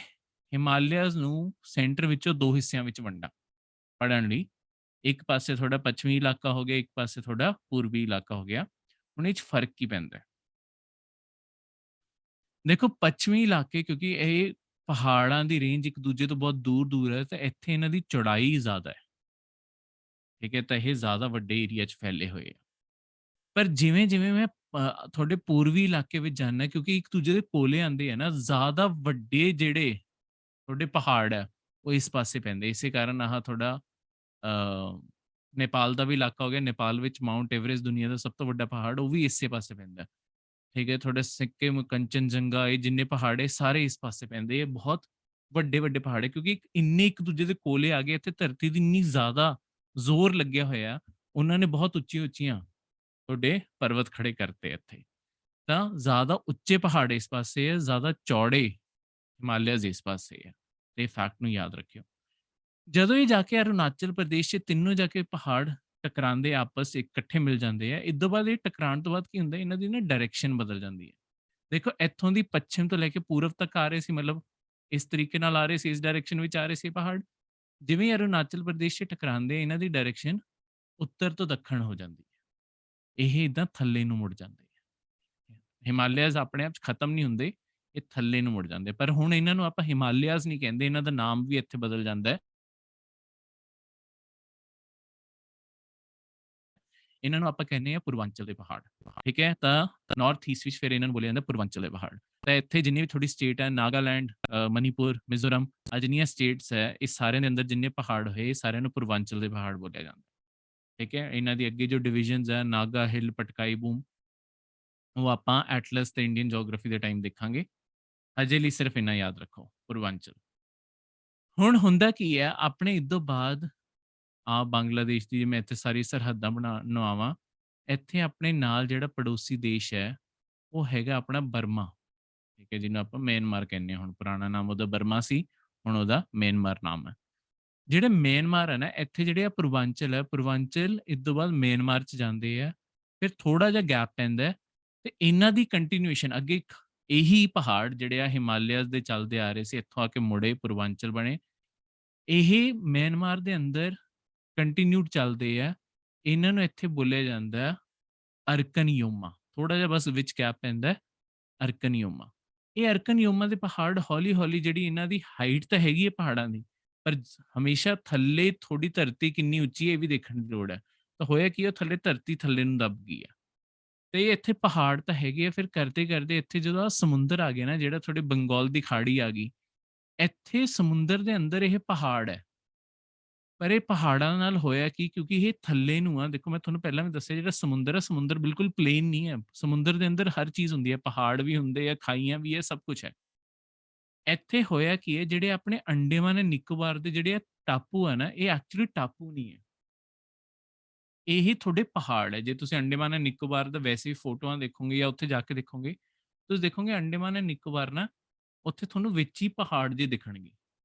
ਹਿਮਾਲਿਆਜ਼ ਨੂੰ ਸੈਂਟਰ ਵਿੱਚੋਂ 2 ਹਿੱਸਿਆਂ ਵਿੱਚ ਵੰਡਾਂ ਪੜ੍ਹਨ ਲਈ, ਇੱਕ ਪਾਸੇ ਤੁਹਾਡਾ ਪੱਛਮੀ ਇਲਾਕਾ ਹੋ ਗਿਆ, ਇੱਕ ਪਾਸੇ ਤੁਹਾਡਾ ਪੂਰਬੀ ਇਲਾਕਾ ਹੋ ਗਿਆ। ਹੁਣ ਇਹ 'ਚ ਫ਼ਰਕ ਕੀ ਪੈਂਦਾ ਹੈ? ਦੇਖੋ ਪੱਛਮੀ ਇਲਾਕੇ, ਕਿਉਂਕਿ ਇਹ ਪਹਾੜਾਂ ਦੀ ਰੇਂਜ ਇੱਕ ਦੂਜੇ ਤੋਂ ਬਹੁਤ ਦੂਰ-ਦੂਰ ਹੈ, ਤਾਂ ਇੱਥੇ ਇਹਨਾਂ ਦੀ ਚੌੜਾਈ ਜ਼ਿਆਦਾ ਹੈ। ਠੀਕ ਹੈ, ਤਾਂ ਇਹ ਜ਼ਿਆਦਾ ਵੱਡੇ ਏਰੀਆ 'ਚ ਫੈਲੇ ਹੋਏ ਆ। ਪਰ ਜਿਵੇਂ-ਜਿਵੇਂ ਮੈਂ ਤੁਹਾਡੇ ਪੂਰਬੀ ਇਲਾਕੇ ਵਿੱਚ ਜਾਂਦਾ, ਕਿਉਂਕਿ ਇੱਕ ਦੂਜੇ ਦੇ ਕੋਲੇ ਆਉਂਦੇ ਆ ਨਾ, ਜ਼ਿਆਦਾ ਵੱਡੇ ਜਿਹੜੇ ਤੁਹਾਡੇ ਪਹਾੜ ਹੈ, ਉਹ ਇਸ ਪਾਸੇ ਪੈਂਦੇ। ਇਸੇ ਕਾਰਨ ਆਹ ਤੁਹਾਡਾ ਅ, ਨੇਪਾਲ ਦਾ ਵੀ ਇਲਾਕਾ ਹੋ ਗਿਆ। ਨੇਪਾਲ ਵਿੱਚ ਮਾਊਂਟ ਐਵਰੈਸਟ ਦੁਨੀਆ ਦਾ ਸਭ ਤੋਂ ਵੱਡਾ ਪਹਾੜ, ਉਹ ਵੀ ਇਸੇ ਪਾਸੇ ਪੈਂਦਾ। ਠੀਕ ਹੈ, ਤੁਹਾਡਾ ਸਿੱਕਿਮ, ਕੰਚਨਜੰਗਾ, ਇਹ ਜਿੰਨੇ ਪਹਾੜ ਹੈ ਸਾਰੇ ਇਸ ਪਾਸੇ ਪੈਂਦੇ। ਇਹ ਬਹੁਤ ਵੱਡੇ-ਵੱਡੇ ਪਹਾੜ ਹੈ, ਕਿਉਂਕਿ ਇੰਨੇ ਇੱਕ ਦੂਜੇ ਦੇ ਕੋਲੇ ਆ ਗਏ। ਇੱਥੇ ਧਰਤੀ ਦੀ ਇੰਨੀ ਜ਼ਿਆਦਾ ਜ਼ੋਰ ਲੱਗਿਆ ਹੋਇਆ, ਉਹਨਾਂ ਨੇ ਬਹੁਤ ਉੱਚੀਆਂ-ਉੱਚੀਆਂ ਤੁਹਾਡੇ ਪਰਬਤ ਖੜੇ ਕਰਤੇ ਇੱਥੇ। ਤਾਂ ਜ਼ਿਆਦਾ ਉੱਚੇ ਪਹਾੜ ਇਸ ਪਾਸੇ ਹੈ, ਜ਼ਿਆਦਾ ਚੌੜੇ ਹਿਮਾਲਿਆਜ਼ ਇਸ ਪਾਸੇ ਹੈ। ਤੇ ਫੈਕਟ ਨੂੰ ਯਾਦ ਰੱਖਿਓ। ਜਦੋਂ ਇਹ ਜਾ ਕੇ ਅਰੁਣਾਚਲ ਪ੍ਰਦੇਸ਼ 'ਚ ਤਿੰਨੋਂ ਜਾ ਕੇ ਪਹਾੜ ਟਕਰਾਉਂਦੇ ਆਪਸ 'ਚ ਇਕੱਠੇ ਮਿਲ ਜਾਂਦੇ ਆ। ਇਹ ਤੋਂ ਬਾਅਦ ਇਹ ਟਕਰਾਉਣ ਤੋਂ ਬਾਅਦ ਕੀ ਹੁੰਦਾ, ਇਹਨਾਂ ਦੀ ਨਾ ਡਾਇਰੈਕਸ਼ਨ ਬਦਲ ਜਾਂਦੀ ਹੈ। ਦੇਖੋ ਇੱਥੋਂ ਦੀ ਪੱਛਮ ਤੋਂ ਲੈ ਕੇ ਪੂਰਬ ਤੱਕ ਆ ਰਹੇ ਸੀ, ਮਤਲਬ ਇਸ ਤਰੀਕੇ ਨਾਲ ਆ ਰਹੇ ਸੀ, ਇਸ ਡਾਇਰੈਕਸ਼ਨ ਵਿੱਚ ਆ ਰਹੇ ਸੀ ਪਹਾੜ। ਜਿਵੇਂ ਅਰੁਣਾਚਲ ਪ੍ਰਦੇਸ਼ 'ਚ ਟਕਰਾਉਂਦੇ, ਇਹਨਾਂ ਦੀ ਡਾਇਰੈਕਸ਼ਨ ਉੱਤਰ ਤੋਂ ਦੱਖਣ ਹੋ ਜਾਂਦੀ ਹੈ। ਇਹ ਇਦਾਂ ਥੱਲੇ ਨੂੰ ਮੁੜ ਜਾਂਦੇ ਆ। ਹਿਮਾਲਿਆਜ਼ ਆਪਣੇ ਆਪ 'ਚ ਖਤਮ ਨਹੀਂ ਹੁੰਦੇ, ਇਹ ਥੱਲੇ ਨੂੰ ਮੁੜ ਜਾਂਦੇ। ਪਰ ਹੁਣ ਇਹਨਾਂ ਨੂੰ ਆਪਾਂ ਹਿਮਾਲਿਆਜ਼ ਨਹੀਂ ਕਹਿੰਦੇ, ਇਹਨਾਂ ਦਾ ਨਾਮ ਵੀ ਇੱਥੇ ਬਦਲ ਜਾਂਦਾ ਹੈ। ਇਹਨਾਂ ਨੂੰ ਆਪਾਂ ਕਹਿੰਦੇ ਆ ਪੂਰਵਾਂਚਲ ਦੇ ਪਹਾੜ। ਠੀਕ ਹੈ, ਤਾਂ ਨਾਰਥ ਈਸਟ ਵਿੱਚ ਫਿਰ ਇਹਨਾਂ ਨੂੰ ਬੋਲਿਆ ਜਾਂਦਾ ਪੂਰਵਾਂਚਲ ਦੇ ਪਹਾੜ। ਤਾਂ ਇੱਥੇ ਜਿੰਨੀ ਵੀ ਥੋੜੀ ਸਟੇਟ ਹੈ, ਨਾਗਾਲੈਂਡ, ਮਨੀਪੁਰ, ਮਿਜ਼ੋਰਮ, ਆ ਜਿੰਨੀਆਂ ਸਟੇਟਸ ਹੈ, ਇਹ ਸਾਰਿਆਂ ਦੇ ਅੰਦਰ ਜਿੰਨੇ ਪਹਾੜ ਹੋਏ, ਸਾਰਿਆਂ ਨੂੰ ਪੂਰਵਾਂਚਲ ਦੇ ਪਹਾੜ ਬੋਲਿਆ ਜਾਂਦਾ। ਠੀਕ ਹੈ, ਇਹਨਾਂ ਦੀ ਅੱਗੇ ਜੋ ਡਿਵੀਜ਼ਨਸ ਹੈ, ਨਾਗਾ ਹਿਲ, ਪਟਕਾਈ ਬੂਮ, ਉਹ ਆਪਾਂ ਐਟਲਸ ਤੇ ਇੰਡੀਅਨ ਜੀਓਗ੍ਰਾਫੀ ਦੇ ਟਾਈਮ ਦੇਖਾਂਗੇ। ਅਜੇ ਲਈ ਸਿਰਫ ਇੰਨਾ ਯਾਦ ਰੱਖੋ, ਪੂਰਵਾਂਚਲ। ਹੁਣ ਹੁੰਦਾ ਕੀ ਹੈ, ਆਪਣੇ ਇਦੋਂ ਬਾਅਦ ਬੰਗਲਾਦੇਸ਼ ਦੀ, ਮੈਂ ਇੱਥੇ ਸਾਰੀ ਸਰਹੱਦਾਂ ਬਣਾਵਾਂ, ਇੱਥੇ ਆਪਣੇ ਨਾਲ ਜਿਹੜਾ ਪੜੋਸੀ ਦੇਸ਼ ਹੈ, ਉਹ ਹੈਗਾ ਆਪਣਾ ਬਰਮਾ। ਠੀਕ ਹੈ, ਜਿਹਨੂੰ ਆਪਾਂ ਮਿਆਂਮਾਰ ਕਹਿੰਦੇ ਹਾਂ। ਹੁਣ ਪੁਰਾਣਾ ਨਾਮ ਉਹਦਾ ਬਰਮਾ ਸੀ, ਹੁਣ ਉਹਦਾ ਮਿਆਂਮਾਰ ਨਾਮ ਹੈ। ਜਿਹੜੇ ਮਿਆਂਮਾਰ ਹੈ ਨਾ, ਇੱਥੇ ਜਿਹੜੇ ਆ ਪੂਰਵਾਂਚਲ ਹੈ, ਪੂਰਵਾਂਚਲ ਇਸ ਤੋਂ ਬਾਅਦ ਮਿਆਂਮਾਰ 'ਚ ਜਾਂਦੇ ਆ, ਫਿਰ ਥੋੜਾ ਜਿਹਾ ਗੈਪ ਪੈਂਦਾ ਹੈ, ਤੇ ਇਹਨਾਂ ਦੀ ਕੰਟੀਨਿਊਏਸ਼ਨ ਅੱਗੇ ਇਹੀ ਪਹਾੜ ਜਿਹੜੇ ਆ ਹਿਮਾਲਿਆਜ਼ ਦੇ ਚੱਲਦੇ ਆ ਰਹੇ ਸੀ, ਇੱਥੋਂ ਆ ਕੇ ਮੁੜੇ ਪੂਰਵਾਂਚਲ ਬਣੇ। ਇਹ ਮਿਆਂਮਾਰ ਦੇ ਅੰਦਰ ਕੰਟੀਨਿਊਡ ਚੱਲਦੇ ਆ। ਇਹਨਾਂ ਨੂੰ ਇੱਥੇ ਬੋਲਿਆ ਜਾਂਦਾ ਹੈ ਅਰਕਨ ਯੋਮਾ। ਥੋੜਾ ਜਿਹਾ ਬਸ ਵਿੱਚ ਗੈਪ ਪੈਂਦਾ ਹੈ, ਅਰਕਨ ਯੋਮਾ। ਇਹ ਅਰਕਨ ਯੋਮਾ ਦੇ ਪਹਾੜ ਹੌਲੀ-ਹੌਲੀ, ਜਿਹੜੀ ਇਹਨਾਂ ਦੀ ਹਾਈਟ ਤਾਂ ਹੈਗੀ ਹੈ ਪਹਾੜਾਂ ਦੀ, ਪਰ ਹਮੇਸ਼ਾ ਥੱਲੇ ਥੋੜੀ ਧਰਤੀ ਕਿੰਨੀ ਉੱਚੀ ਹੈ ਇਹ ਵੀ ਦੇਖਣ ਦੀ ਲੋੜ ਹੈ। ਤਾਂ ਹੋਇਆ ਕੀ, ਉਹ ਥੱਲੇ ਧਰਤੀ ਥੱਲੇ ਨੂੰ ਦੱਬ ਗਈ ਹੈ। ਤੇ ਇੱਥੇ ਪਹਾੜ ਤਾਂ ਹੈਗੇ ਆ, ਫਿਰ ਕਰਦੇ-ਕਰਦੇ ਇੱਥੇ ਜਦੋਂ ਆਹ ਸਮੁੰਦਰ ਆ ਗਿਆ ਨਾ, ਜਿਹੜਾ ਤੁਹਾਡੇ ਬੰਗਾਲ ਦੀ ਖਾੜੀ ਆ ਗਈ, ਇੱਥੇ ਸਮੁੰਦਰ ਦੇ ਅੰਦਰ ਇਹ ਪਹਾੜ ਹੈ। ਪਰ ਇਹ ਪਹਾੜਾਂ ਨਾਲ ਹੋਇਆ ਕੀ, ਕਿਉਂਕਿ ਇਹ ਥੱਲੇ ਨੂੰ ਆ, ਦੇਖੋ ਮੈਂ ਤੁਹਾਨੂੰ ਪਹਿਲਾਂ ਵੀ ਦੱਸਿਆ, ਜਿਹੜਾ ਸਮੁੰਦਰ ਹੈ, ਸਮੁੰਦਰ ਬਿਲਕੁਲ ਪਲੇਨ ਨਹੀਂ ਹੈ। ਸਮੁੰਦਰ ਦੇ ਅੰਦਰ ਹਰ ਚੀਜ਼ ਹੁੰਦੀ ਹੈ, ਪਹਾੜ ਵੀ ਹੁੰਦੇ ਆ, ਖਾਈਆਂ ਵੀ ਹੈ, ਸਭ ਕੁਝ ਹੈ। ਇੱਥੇ ਹੋਇਆ ਕੀ ਹੈ, ਜਿਹੜੇ ਆਪਣੇ ਅੰਡੇਮਾਨ ਐਂਡ ਨਿਕੋਬਾਰ ਦੇ ਜਿਹੜੇ ਟਾਪੂ ਆ ਨਾ, ਇਹ ਐਕਚੁਅਲੀ ਟਾਪੂ ਨਹੀਂ ਹੈ, ਇਹ ਤੁਹਾਡੇ ਪਹਾੜ ਹੈ। ਜੇ ਤੁਸੀਂ ਅੰਡੇਮਾਨ ਐਂਡ ਨਿਕੋਬਾਰ ਦਾ ਵੈਸੇ ਹੀ ਫੋਟੋਆਂ ਦੇਖੋਗੇ ਜਾਂ ਉੱਥੇ ਜਾ ਕੇ ਦੇਖੋਗੇ, ਤੁਸੀਂ ਦੇਖੋਗੇ ਅੰਡੇਮਾਨ ਐਂਡ ਨਿਕੋਬਾਰ ਨਾ, ਉੱਥੇ ਤੁਹਾਨੂੰ ਵਿੱਚ ਹੀ ਪਹਾੜ ਜਿਹੇ ਦਿਖਣਗੇ।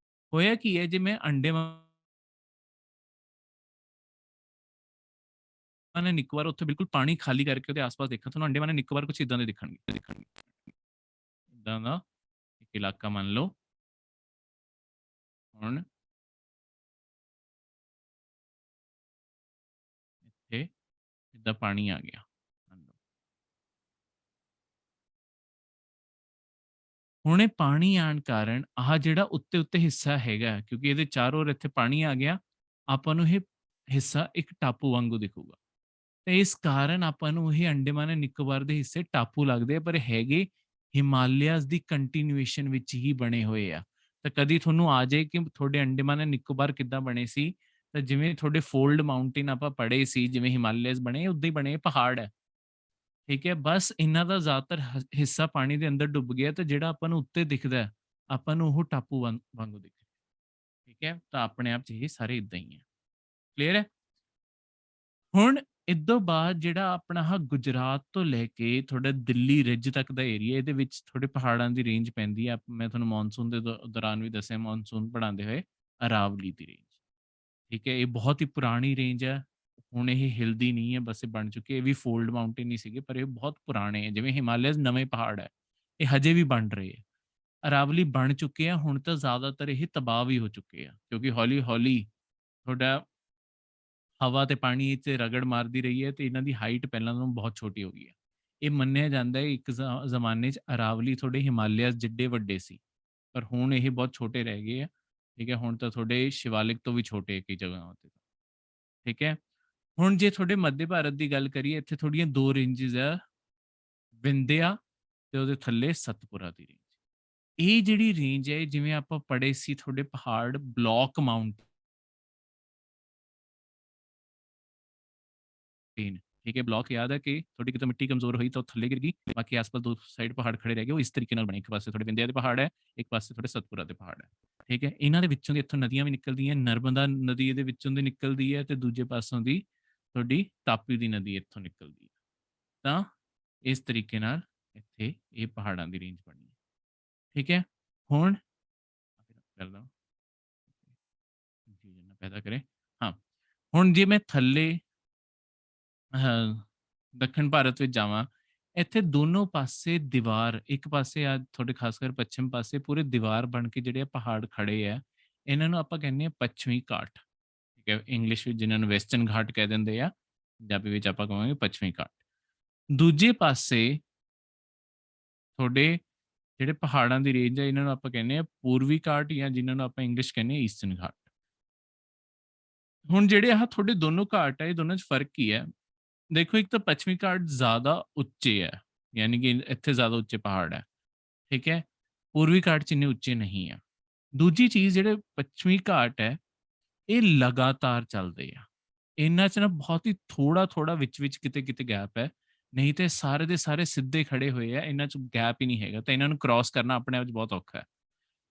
ਹੋਇਆ ਕੀ ਹੈ, ਜੇ ਮੈਂ ਅੰਡੇਮਾਨ ਐਂਡ ਨਿਕੋਬਾਰ ਉੱਥੇ ਬਿਲਕੁਲ ਪਾਣੀ ਖਾਲੀ ਕਰਕੇ ਉਹਦੇ ਆਸ-ਪਾਸ ਦੇਖਾਂ, ਤੁਹਾਨੂੰ ਅੰਡੇਮਾਨ ਐਂਡ ਨਿਕੋਬਾਰ ਕੁਛ ਇਦਾਂ ਦੇ ਦਿਖਣਗੇ। ਇੱਦਾਂ ਦਾ ਇੱਕ ਇਲਾਕਾ ਮੰਨ ਲਓ। ਹੁਣ ਇੱਥੇ ਇੱਦਾਂ ਪਾਣੀ ਆ ਗਿਆ। ਹੁਣ ਇਹ ਪਾਣੀ ਆਉਣ ਕਾਰਨ ਆਹ ਜਿਹੜਾ ਉੱਤੇ ਹਿੱਸਾ ਹੈਗਾ, ਕਿਉਂਕਿ ਇਹਦੇ ਚਾਰੋਂ ओर ਇੱਥੇ ਪਾਣੀ ਆ ਗਿਆ, ਆਪਾਂ ਨੂੰ ਇਹ ਹਿੱਸਾ ਇੱਕ ਟਾਪੂ ਵਾਂਗੂ ਦਿਖੂਗਾ। ਤੇ ਇਸ ਕਾਰਨ ਆਪਾਂ ਨੂੰ ਇਹ ਅੰਡੇਮਾਨ ਐਂਡ ਨਿਕੋਬਾਰ ਦੇ ਹਿੱਸੇ ਟਾਪੂ ਲੱਗਦੇ ਆ, ਪਰ ਹੈਗੇ ਹਿਮਾਲਿਆਜ਼ ਦੀ ਕੰਟੀਨਿਊਏਸ਼ਨ ਵਿੱਚ ਹੀ ਬਣੇ ਹੋਏ ਆ। ਤਾਂ ਕਦੀ ਤੁਹਾਨੂੰ ਆ ਜਾਏ ਕਿ ਤੁਹਾਡੇ ਅੰਡੇਮਾਨ ਐਂਡ ਨਿਕੋਬਾਰ ਕਿੱਦਾਂ ਬਣੇ ਸੀ, ਤਾਂ ਜਿਵੇਂ ਤੁਹਾਡੇ ਫੋਲਡ ਮਾਊਂਟੇਨ ਆਪਾਂ ਪੜ੍ਹੇ ਸੀ, ਜਿਵੇਂ ਹਿਮਾਲਿਆਜ਼ ਬਣੇ, ਉੱਦਾਂ ਹੀ ਬਣੇ ਪਹਾੜ ਹੈ। ਠੀਕ ਹੈ, ਬਸ ਇਹਨਾਂ ਦਾ ਜ਼ਿਆਦਾਤਰ ਹਿੱਸਾ ਪਾਣੀ ਦੇ ਅੰਦਰ ਡੁੱਬ ਗਿਆ, ਤੇ ਜਿਹੜਾ ਆਪਾਂ ਨੂੰ ਉੱਤੇ ਦਿਖਦਾ ਹੈ, ਆਪਾਂ ਨੂੰ ਉਹ ਟਾਪੂ ਵਾਂਗੂ ਦਿਖ ਰਿਹਾ। ਠੀਕ ਹੈ, ਤਾਂ ਆਪਣੇ ਆਪ 'ਚ ਇਹ ਸਾਰੇ ਇਦਾਂ ਹੀ ਹੈ। ਕਲੀਅਰ ਹੈ? ਹੁਣ ਇਦੋਂ ਬਾਅਦ ਜਿਹੜਾ ਆਪਣਾ ਆਹ ਗੁਜਰਾਤ ਤੋਂ ਲੈ ਕੇ ਤੁਹਾਡਾ ਦਿੱਲੀ ਰਿਜ ਤੱਕ ਦਾ ਏਰੀਆ, ਇਹਦੇ ਵਿੱਚ ਥੋੜੇ ਪਹਾੜਾਂ ਦੀ ਰੇਂਜ ਪੈਂਦੀ ਆ। ਮੈਂ ਤੁਹਾਨੂੰ ਮੌਨਸੂਨ ਦੇ ਦੌਰਾਨ ਵੀ ਦੱਸਿਆ, ਮੌਨਸੂਨ ਪੜ੍ਹਾਉਂਦੇ ਹੋਏ, ਅਰਾਵਲੀ ਦੀ ਰੇਂਜ। ਠੀਕ ਹੈ, ਇਹ ਬਹੁਤ ਹੀ ਪੁਰਾਣੀ ਰੇਂਜ ਹੈ। ਹੁਣ ਇਹ ਹਿਲਦੀ ਨਹੀਂ ਹੈ, ਬਸ ਇਹ ਬਣ ਚੁੱਕੀ ਹੈ। ਇਹ ਵੀ ਫੋਲਡ ਮਾਊਂਟੇਨ ਹੀ ਸੀਗੇ, ਪਰ ਇਹ ਬਹੁਤ ਪੁਰਾਣੇ ਹੈ। ਜਿਵੇਂ ਹਿਮਾਲਿਆਜ਼ ਨਵੇਂ ਪਹਾੜ ਹੈ, ਇਹ ਹਜੇ ਵੀ ਬਣ ਰਹੇ ਹੈ। ਅਰਾਵਲੀ ਬਣ ਚੁੱਕੇ ਆ, ਹੁਣ ਤਾਂ ਜ਼ਿਆਦਾਤਰ ਇਹ ਤਬਾਹ ਵੀ ਹੋ ਚੁੱਕੇ ਆ, ਕਿਉਂਕਿ ਹੌਲੀ-ਹੌਲੀ ਤੁਹਾਡਾ ਹਵਾ ਤੇ ਪਾਣੀ 'ਚ ਰਗੜ ਮਾਰਦੀ ਰਹੀ ਹੈ, ਤੇ ਇਹਨਾਂ ਦੀ ਹਾਈਟ ਪਹਿਲਾਂ ਨਾਲੋਂ ਬਹੁਤ ਛੋਟੀ ਹੋ ਗਈ ਹੈ। ਇਹ ਮੰਨਿਆ ਜਾਂਦਾ ਹੈ ਇੱਕ ਜ਼ਮਾਨੇ 'ਚ ਅਰਾਵਲੀ ਤੁਹਾਡੇ ਹਿਮਾਲਿਆਜ਼ ਜਿੱਡੇ ਵੱਡੇ ਸੀ, ਪਰ ਹੁਣ ਇਹ ਬਹੁਤ ਛੋਟੇ ਰਹਿ ਗਏ ਆ। ਠੀਕ ਹੈ, ਹੁਣ ਤਾਂ ਤੁਹਾਡੇ ਸ਼ਿਵਾਲਿਕ ਤੋਂ ਵੀ ਛੋਟੇ ਕਈ ਜਗ੍ਹਾਵਾਂ ਤੇ। ਠੀਕ ਹੈ, ਹੁਣ ਜੇ ਤੁਹਾਡੇ ਮੱਧ ਭਾਰਤ ਦੀ ਗੱਲ ਕਰੀਏ, ਇੱਥੇ ਤੁਹਾਡੀਆਂ 2 ਰੇਂਜਿਸ ਆ, ਵਿੰਧਿਆ ਤੇ ਉਹਦੇ ਥੱਲੇ ਸਤਪੁਰਾ ਦੀ ਰੇਂਜ। ਇਹ ਜਿਹੜੀ ਰੇਂਜ ਹੈ, ਜਿਵੇਂ ਆਪਾਂ ਪੜ੍ਹੇ ਸੀ ਤੁਹਾਡੇ ਪਹਾੜ ਬਲੌਕ ਮਾਊਂਟੇਨ, ਠੀਕ ਹੈ, ਬਲੌਕ ਯਾਦ ਹੈ ਕਿ ਤੁਹਾਡੀ ਕਿਤੇ ਮਿੱਟੀ ਕਮਜ਼ੋਰ ਹੋਈ ਤਾਂ ਉਹ ਥੱਲੇ ਗਿਰ ਗਈ, ਬਾਕੀ ਆਸ-ਪਾਸ 2 ਸਾਈਡ ਪਹਾੜ ਖੜੇ ਰਹਿ ਗਏ। ਉਹ ਇਸ ਤਰੀਕੇ ਨਾਲ ਬਣੇ, ਇੱਕ ਪਾਸੇ ਤੁਹਾਡੇ ਵਿੰਧਿਆ ਦੇ ਪਹਾੜ ਹੈ, ਇੱਕ ਪਾਸੇ ਤੁਹਾਡੇ ਸਤਪੁਰਾ ਦੇ ਪਹਾੜ ਹੈ। ਠੀਕ ਹੈ, ਇਹਨਾਂ ਦੇ ਵਿੱਚੋਂ ਦੀ ਇੱਥੋਂ ਨਦੀਆਂ ਵੀ ਨਿਕਲਦੀਆਂ, ਨਰਮਦਾ ਨਦੀ ਇਹਦੇ ਵਿੱਚੋਂ ਦੀ ਨਿਕਲਦੀ ਹੈ, ਤੇ ਦੂਜੇ ਪਾਸੋਂ ਦੀ ਤੁਹਾਡੀ ਤਾਪੀ ਦੀ ਨਦੀ ਇੱਥੋਂ ਨਿਕਲਦੀ ਹੈ। ਤਾਂ ਇਸ ਤਰੀਕੇ ਨਾਲ ਇੱਥੇ ਇਹ ਪਹਾੜਾਂ ਦੀ ਰੇਂਜ ਬਣੀ ਹੈ। ਠੀਕ ਹੈ, ਹੁਣ ਕਰਦਾ confusion ਨਾ ਪੈਦਾ ਕਰੇ। ਹਾਂ, ਹੁਣ ਜੇ ਮੈਂ ਥੱਲੇ ਦੱਖਣ ਭਾਰਤ ਵਿੱਚ ਜਾਵਾਂ, ਇੱਥੇ ਦੋਨੋਂ ਪਾਸੇ ਦੀਵਾਰ, ਇੱਕ ਪਾਸੇ ਆ ਤੁਹਾਡੇ ਖਾਸ ਕਰ ਪੱਛਮ ਪਾਸੇ ਪੂਰੇ ਦੀਵਾਰ ਬਣ ਕੇ ਜਿਹੜੇ ਪਹਾੜ ਖੜੇ ਆ, ਇਹਨਾਂ ਨੂੰ ਆਪਾਂ ਕਹਿੰਦੇ ਆ ਪੱਛਮੀ ਘਾਟ। ਠੀਕ ਹੈ, ਇੰਗਲਿਸ਼ ਵਿੱਚ ਜਿਨ੍ਹਾਂ ਨੂੰ ਵੈਸਟਰਨ ਘਾਟ ਕਹਿ ਦਿੰਦੇ ਆ, ਪੰਜਾਬੀ ਵਿੱਚ ਆਪਾਂ ਕਹਾਂਗੇ ਪੱਛਮੀ ਘਾਟ। ਦੂਜੇ ਪਾਸੇ ਤੁਹਾਡੇ ਜਿਹੜੇ ਪਹਾੜਾਂ ਦੀ ਰੇਂਜ ਹੈ, ਇਹਨਾਂ ਨੂੰ ਆਪਾਂ ਕਹਿੰਦੇ ਆ ਪੂਰਵੀ ਘਾਟ, ਜਾਂ ਜਿਨ੍ਹਾਂ ਨੂੰ ਆਪਾਂ ਇੰਗਲਿਸ਼ ਕਹਿੰਦੇ ਆ ਈਸਟਰਨ ਘਾਟ। ਹੁਣ ਜਿਹੜੇ ਆਹ ਤੁਹਾਡੇ ਦੋਨੋਂ ਘਾਟ ਹੈ, ਇਹ ਦੋਨਾਂ 'ਚ ਫਰਕ ਕੀ ਹੈ? ਦੇਖੋ, ਇੱਕ ਤਾਂ ਪੱਛਮੀ ਘਾਟ ਜ਼ਿਆਦਾ ਉੱਚੇ ਹੈ, ਯਾਨੀ ਕਿ ਇੱਥੇ ਜ਼ਿਆਦਾ ਉੱਚੇ ਪਹਾੜ ਹੈ। ਠੀਕ ਹੈ, ਪੂਰਵੀ ਘਾਟ 'ਚ ਇੰਨੇ ਉੱਚੇ ਨਹੀਂ ਆ। ਦੂਜੀ ਚੀਜ਼, ਜਿਹੜੇ ਪੱਛਮੀ ਘਾਟ ਹੈ, ਇਹ ਲਗਾਤਾਰ ਚੱਲਦੇ ਆ। ਇਹਨਾਂ 'ਚ ਨਾ ਬਹੁਤ ਹੀ ਥੋੜਾ-ਥੋੜਾ ਵਿੱਚ-ਵਿੱਚ ਕਿਤੇ-ਕਿਤੇ ਗੈਪ ਹੈ, ਨਹੀਂ ਤੇ ਸਾਰੇ ਦੇ ਸਾਰੇ ਸਿੱਧੇ ਖੜੇ ਹੋਏ ਆ, ਇਹਨਾਂ 'ਚ ਗੈਪ ਹੀ ਨਹੀਂ ਹੈਗਾ, ਤਾਂ ਇਹਨਾਂ ਨੂੰ ਕ੍ਰਾਸ ਕਰਨਾ ਆਪਣੇ ਆਪ 'ਚ ਬਹੁਤ ਔਖਾ ਹੈ।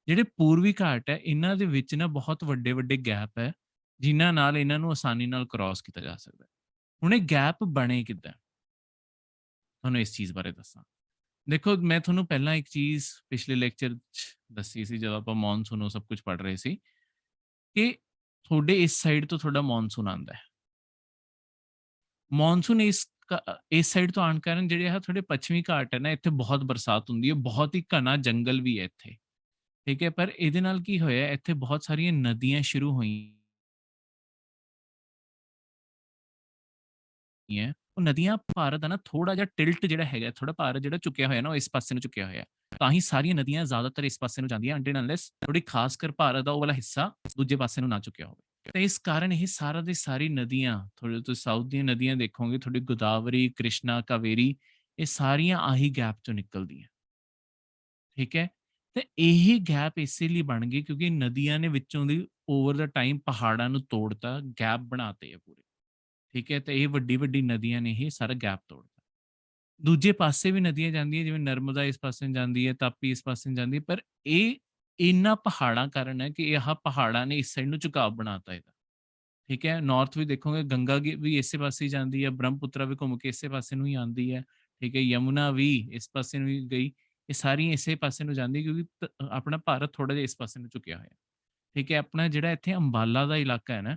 ਜਿਹੜੇ ਪੂਰਵੀ ਘਾਟ ਹੈ, ਇਹਨਾਂ ਦੇ ਵਿੱਚ ਨਾ ਬਹੁਤ ਵੱਡੇ-ਵੱਡੇ ਗੈਪ ਹੈ, ਜਿਨ੍ਹਾਂ ਨਾਲ ਇਹਨਾਂ ਨੂੰ ਆਸਾਨੀ ਨਾਲ ਕ੍ਰਾਸ ਕੀਤਾ ਜਾ ਸਕਦਾ ਹੈ। ਹੁਣ ਇਹ ਗੈਪ ਬਣੇ ਕਿੱਦਾਂ? ਤੁਹਾਨੂੰ ਇਸ ਚੀਜ਼ ਬਾਰੇ ਦੱਸਾਂ। ਦੇਖੋ, ਮੈਂ ਤੁਹਾਨੂੰ ਪਹਿਲਾਂ ਇੱਕ ਚੀਜ਼ ਪਿਛਲੇ ਲੈਕਚਰ 'ਚ ਦੱਸੀ ਸੀ, ਜਦੋਂ ਆਪਾਂ ਮੌਨਸੂਨ ਉਹ ਸਭ ਕੁਝ ਪੜ੍ਹ ਰਹੇ ਸੀ, ਕਿ ਤੁਹਾਡੇ ਇਸ ਸਾਈਡ ਤੋਂ ਤੁਹਾਡਾ ਮੌਨਸੂਨ ਆਉਂਦਾ ਹੈ। ਮੌਨਸੂਨ ਇਸ ਸਾਈਡ ਤੋਂ ਆਉਣ ਕਾਰਨ ਜਿਹੜੇ ਆਹ ਤੁਹਾਡੇ ਪੱਛਮੀ ਘਾਟ ਹੈ ਨਾ, ਇੱਥੇ ਬਹੁਤ ਬਰਸਾਤ ਹੁੰਦੀ ਹੈ, ਬਹੁਤ ਹੀ ਘਣਾ ਜੰਗਲ ਵੀ ਹੈ ਇੱਥੇ। ਠੀਕ ਹੈ, ਪਰ ਇਹਦੇ ਨਾਲ ਕੀ ਹੋਇਆ, ਇੱਥੇ ਬਹੁਤ ਸਾਰੀਆਂ ਨਦੀਆਂ ਸ਼ੁਰੂ ਹੋਈਆਂ, ਉਹ ਨਦੀਆਂ ਭਾਰਤ ਦਾ ਨਾ ਥੋੜਾ ਜਿਹਾ ਟਿਲਟ ਜਿਹੜਾ ਹੈਗਾ, ਥੋੜਾ ਭਾਰਤ ਜਿਹੜਾ ਝੁਕਿਆ ਹੋਇਆ ਨਾ, ਉਹ ਇਸ ਪਾਸੇ ਨੂੰ ਝੁਕਿਆ ਹੋਇਆ। ਤਾਂ ਹੀ ਸਾਰੀਆਂ ਨਦੀਆਂ ਜ਼ਿਆਦਾਤਰ ਇਸ ਪਾਸੇ ਨੂੰ ਜਾਂਦੀਆਂ, ਅੰਟਿਲ ਅਨਲੈਸ ਥੋੜੀ ਖਾਸ ਕਰ ਭਾਰਤ ਦਾ ਉਹ ਵਾਲਾ ਹਿੱਸਾ ਦੂਜੇ ਪਾਸੇ ਨੂੰ ਨਾ ਝੁਕਿਆ ਹੋਵੇ। ਤੇ ਇਸ ਕਾਰਨ ਇਹ ਸਾਰਾ ਦੀ ਸਾਰੀ ਨਦੀਆਂ, ਥੋੜੇ ਤੁਸੀਂ ਸਾਊਥ ਦੀਆਂ ਨਦੀਆਂ ਦੇਖੋਗੇ, ਤੁਹਾਡੀ ਗੋਦਾਵਰੀ, ਕ੍ਰਿਸ਼ਨਾ, ਕਾਵੇਰੀ, ਇਹ ਸਾਰੀਆਂ ਆਹੀ ਗੈਪ ਚੋਂ ਨਿਕਲਦੀਆਂ। ਠੀਕ ਹੈ, ਤੇ ਇਹ ਗੈਪ ਇਸੇ ਲਈ ਬਣ ਗਈ ਕਿਉਂਕਿ ਨਦੀਆਂ ਨੇ ਵਿੱਚੋਂ ਦੀ ਓਵਰ ਦਾ ਟਾਈਮ ਪਹਾੜਾਂ ਨੂੰ ਤੋੜਤਾ, ਗੈਪ ਬਣਾਤੇ ਆ ਪੂਰੇ। ਠੀਕ ਹੈ, ਤੇ ਇਹ ਵੱਡੀ-ਵੱਡੀ ਨਦੀਆਂ ਨੇ ਇਹ ਸਾਰਾ ਗੈਪ ਤੋੜਤਾ। ਦੂਜੇ ਪਾਸੇ ਵੀ ਨਦੀਆਂ ਜਾਂਦੀਆਂ, ਜਿਵੇਂ ਨਰਮਦਾ ਇਸ ਪਾਸੇ ਨੂੰ ਜਾਂਦੀ ਹੈ, ਤਾਪੀ ਇਸ ਪਾਸੇ ਨੂੰ ਜਾਂਦੀ ਹੈ, ਪਰ ਇਹ ਇਹਨਾਂ ਪਹਾੜਾਂ ਕਾਰਨ ਹੈ ਕਿ ਇਹ ਪਹਾੜਾਂ ਨੇ ਇਸ ਸਾਈਡ ਨੂੰ ਝੁਕਾਅ ਬਣਾਤਾ ਇਹਦਾ। ਠੀਕ ਹੈ, ਨਾਰਥ ਵੀ ਦੇਖੋਗੇ, ਗੰਗਾ ਵੀ ਇਸੇ ਪਾਸੇ ਹੀ ਜਾਂਦੀ ਹੈ, ਬ੍ਰਹਮਪੁੱਤਰਾ ਵੀ ਘੁੰਮ ਕੇ ਇਸੇ ਪਾਸੇ ਨੂੰ ਹੀ ਆਉਂਦੀ ਹੈ। ਠੀਕ ਹੈ, ਯਮੁਨਾ ਵੀ ਇਸ ਪਾਸੇ ਨੂੰ ਹੀ ਗਈ, ਇਹ ਸਾਰੀਆਂ ਇਸੇ ਪਾਸੇ ਨੂੰ ਜਾਂਦੀ, ਕਿਉਂਕਿ ਆਪਣਾ ਭਾਰਤ ਥੋੜਾ ਜਿਹਾ ਇਸ ਪਾਸੇ ਨੂੰ ਝੁਕਿਆ ਹੋਇਆ। ਠੀਕ ਹੈ, ਆਪਣਾ ਜਿਹੜਾ ਇੱਥੇ ਅੰਬਾਲਾ ਦਾ ਇਲਾਕਾ ਹੈ ਨਾ,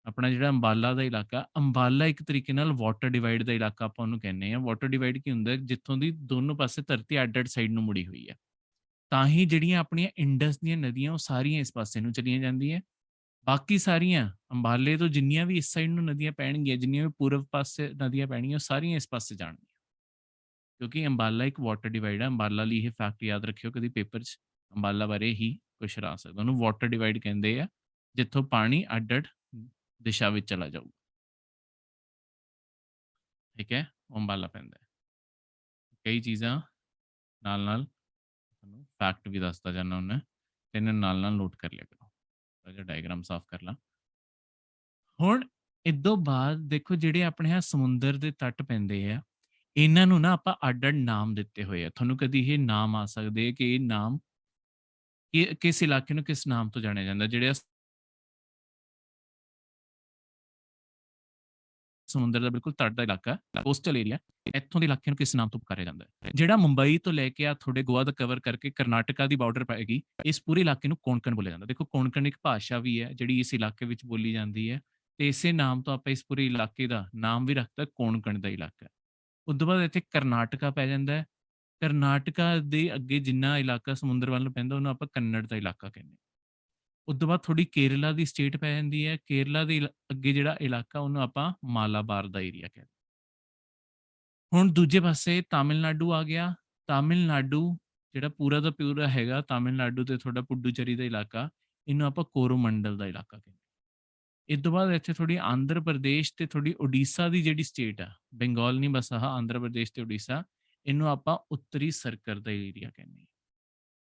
ਆਪਣਾ ਜਿਹੜਾ ਅੰਬਾਲਾ ਦਾ ਇਲਾਕਾ, ਅੰਬਾਲਾ ਇੱਕ ਤਰੀਕੇ ਨਾਲ ਵਾਟਰ ਡਿਵਾਈਡ ਦਾ ਇਲਾਕਾ ਆਪਾਂ ਉਹਨੂੰ ਕਹਿੰਦੇ ਹਾਂ। ਵਾਟਰ ਡਿਵਾਈਡ ਕੀ ਹੁੰਦਾ? ਜਿੱਥੋਂ ਦੀ ਦੋਨੋਂ ਪਾਸੇ ਧਰਤੀ ਅੱਡ-ਅੱਡ ਸਾਈਡ ਨੂੰ ਮੁੜੀ ਹੋਈ ਹੈ। ਤਾਂ ਹੀ ਜਿਹੜੀਆਂ ਆਪਣੀਆਂ ਇੰਡਸ ਦੀਆਂ ਨਦੀਆਂ, ਉਹ ਸਾਰੀਆਂ ਇਸ ਪਾਸੇ ਨੂੰ ਚਲੀਆਂ ਜਾਂਦੀਆਂ। ਬਾਕੀ ਸਾਰੀਆਂ ਅੰਬਾਲੇ ਤੋਂ ਜਿੰਨੀਆਂ ਵੀ ਇਸ ਸਾਈਡ ਨੂੰ ਨਦੀਆਂ ਪੈਣਗੀਆਂ, ਜਿੰਨੀਆਂ ਵੀ ਪੂਰਬ ਪਾਸੇ ਨਦੀਆਂ ਪੈਣਗੀਆਂ, ਉਹ ਸਾਰੀਆਂ ਇਸ ਪਾਸੇ ਜਾਣਗੀਆਂ। ਕਿਉਂਕਿ ਅੰਬਾਲਾ ਇੱਕ ਵਾਟਰ ਡਿਵਾਈਡ ਹੈ। ਅੰਬਾਲਾ ਲਈ ਇਹ ਫੈਕਟ ਯਾਦ ਰੱਖਿਓ, ਕਦੀ ਪੇਪਰ 'ਚ ਅੰਬਾਲਾ ਬਾਰੇ ਹੀ ਕੁਛ ਆ ਸਕਦਾ। ਉਹਨੂੰ ਵਾਟਰ ਡਿਵਾਈਡ ਕਹਿੰਦੇ ਆ, ਜਿੱਥੋਂ ਪਾਣੀ ਅੱਡ-ਅੱਡ ਦਿਸ਼ਾ ਵਿੱਚ ਚਲਾ ਜਾਊਗਾ। ਠੀਕ ਹੈ, ਉਹ ਅੰਬਾਲਾ ਪੈਂਦਾ ਹੈ। ਕਈ ਚੀਜ਼ਾਂ ਨਾਲ-ਨਾਲ ਤੁਹਾਨੂੰ ਫੈਕਟ ਵੀ ਦੱਸਦਾ ਜਾਨਾ ਹੁੰਦਾ, ਤੇ ਇਹਨਾਂ ਨਾਲ-ਨਾਲ ਨੋਟ ਕਰ ਲਿਆ ਕਰੋ। ਥੋੜ੍ਹਾ ਜਿਹਾ ਡਾਇਗਰਾਮ ਸਾਫ਼ ਕਰ ਲਾਂ। ਹੁਣ ਇਦੋਂ ਬਾਅਦ ਦੇਖੋ, ਜਿਹੜੇ ਆਪਣੇ ਆ ਸਮੁੰਦਰ ਦੇ ਤੱਟ ਪੈਂਦੇ ਆ, ਇਹਨਾਂ ਨੂੰ ਨਾ ਆਪਾਂ ਅੱਡ-ਅੱਡ ਨਾਮ ਦਿੱਤੇ ਹੋਏ ਆ। ਤੁਹਾਨੂੰ ਕਦੀ ਇਹ ਨਾਮ ਆ ਸਕਦੇ ਆ ਕਿ ਇਹ ਨਾਮ ਕਿਸ ਇਲਾਕੇ ਨੂੰ ਕਿਸ ਨਾਮ ਤੋਂ ਜਾਣਿਆ ਜਾਂਦਾ। ਜਿਹੜੇ ਸਮੁੰਦਰ ਦਾ ਬਿਲਕੁਲ ਤੱਟ ਦਾ ਇਲਾਕਾ, ਕੋਸਟਲ ਏਰੀਆ, ਇੱਥੋਂ ਦੇ ਇਲਾਕੇ ਨੂੰ ਕਿਸ ਨਾਮ ਤੋਂ ਪੁਕਾਰਿਆ ਜਾਂਦਾ ਹੈ। ਜਿਹੜਾ ਮੁੰਬਈ ਤੋਂ ਲੈ ਕੇ ਆ ਤੁਹਾਡੇ ਗੋਆ ਦਾ ਕਵਰ ਕਰਕੇ ਕਰਨਾਟਕਾ ਦੀ ਬਾਰਡਰ ਪਏਗੀ, ਇਸ ਪੂਰੇ ਇਲਾਕੇ ਨੂੰ ਕੋਂਕਣ ਬੋਲਿਆ ਜਾਂਦਾ। ਦੇਖੋ, ਕੋਂਕਣ ਇੱਕ ਭਾਸ਼ਾ ਵੀ ਹੈ ਜਿਹੜੀ ਇਸ ਇਲਾਕੇ ਵਿੱਚ ਬੋਲੀ ਜਾਂਦੀ ਹੈ, ਤੇ ਇਸੇ ਨਾਮ ਤੋਂ ਆਪਾਂ ਇਸ ਪੂਰੇ ਇਲਾਕੇ ਦਾ ਨਾਮ ਵੀ ਰੱਖਤਾ ਕੋਂਕਣ ਦਾ ਇਲਾਕਾ। ਉਸ ਤੋਂ ਬਾਅਦ ਇੱਥੇ ਕਰਨਾਟਕਾ ਪੈ ਜਾਂਦਾ ਹੈ। ਕਰਨਾਟਕਾ ਦੇ ਅੱਗੇ ਜਿੰਨਾ ਇਲਾਕਾ ਸਮੁੰਦਰ ਵੱਲ ਨੂੰ ਪੈਂਦਾ, ਉਹਨੂੰ ਆਪਾਂ ਕੰਨੜ ਦਾ ਇਲਾਕਾ ਕਹਿੰਦੇ ਹਾਂ। ਉਸ ਤੋਂ ਬਾਅਦ ਥੋੜੀ ਕੇਰਲਾ ਦੀ ਸਟੇਟ ਪੈ ਜਾਂਦੀ ਹੈ। ਕੇਰਲਾ ਦੇ ਅੱਗੇ ਜਿਹੜਾ ਇਲਾਕਾ, ਉਹਨੂੰ ਆਪਾਂ ਮਾਲਾਬਾਰ ਦਾ ਏਰੀਆ ਕਹਿੰਦੇ। ਹੁਣ ਦੂਜੇ ਪਾਸੇ ਤਾਮਿਲਨਾਡੂ ਆ ਗਿਆ। ਤਾਮਿਲਨਾਡੂ ਜਿਹੜਾ ਪੂਰਾ ਦਾ ਪੂਰਾ ਹੈਗਾ, ਤਾਮਿਲਨਾਡੂ ਤੇ ਤੁਹਾਡਾ ਪੁਡੂਚੇਰੀ ਦਾ ਇਲਾਕਾ, ਇਹਨੂੰ ਆਪਾਂ ਕੋਰੋਮੰਡਲ ਦਾ ਇਲਾਕਾ ਕਹਿੰਦੇ। ਇਸ ਤੋਂ ਬਾਅਦ ਇੱਥੇ ਥੋੜੀ ਆਂਧਰ ਪ੍ਰਦੇਸ਼ ਤੇ ਥੋੜੀ ਉੜੀਸਾ ਦੀ ਜਿਹੜੀ ਸਟੇਟ ਆ, ਬੰਗਾਲ ਨਹੀਂ ਬਸ, ਆਹ ਆਂਧਰ ਪ੍ਰਦੇਸ਼ ਤੇ ਉੜੀਸਾ, ਇਹਨੂੰ ਆਪਾਂ ਉੱਤਰੀ ਸਰਕਲ ਦਾ ਏਰੀਆ ਕਹਿੰਦੇ ਹਾਂ।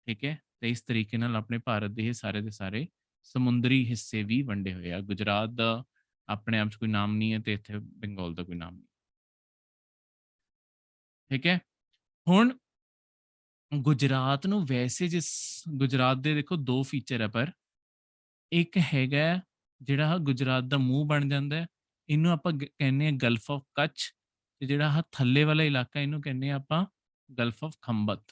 ਠੀਕ ਹੈ, ਤੇ ਇਸ ਤਰੀਕੇ ਨਾਲ ਆਪਣੇ ਭਾਰਤ ਦੇ ਇਹ ਸਾਰੇ ਦੇ ਸਾਰੇ ਸਮੁੰਦਰੀ ਹਿੱਸੇ ਵੀ ਵੰਡੇ ਹੋਏ ਆ। ਗੁਜਰਾਤ ਦਾ ਆਪਣੇ ਆਪ 'ਚ ਕੋਈ ਨਾਮ ਨਹੀਂ ਹੈ, ਤੇ ਇੱਥੇ ਬੰਗਾਲ ਦਾ ਕੋਈ ਨਾਮ ਨਹੀਂ। ਠੀਕ ਹੈ, ਹੁਣ ਗੁਜਰਾਤ ਨੂੰ ਵੈਸੇ ਗੁਜਰਾਤ ਦੇ ਦੇਖੋ ਦੋ ਫੀਚਰ ਹੈ, ਪਰ ਇੱਕ ਹੈਗਾ ਜਿਹੜਾ ਗੁਜਰਾਤ ਦਾ ਮੂੰਹ ਬਣ ਜਾਂਦਾ ਹੈ, ਇਹਨੂੰ ਆਪਾਂ ਕਹਿੰਦੇ ਹਾਂ ਗਲਫ ਆਫ ਕੱਚ, ਤੇ ਜਿਹੜਾ ਆਹ ਥੱਲੇ ਵਾਲਾ ਇਲਾਕਾ ਇਹਨੂੰ ਕਹਿੰਦੇ ਆ ਆਪਾਂ ਗਲਫ ਆਫ ਖੰਬਤ।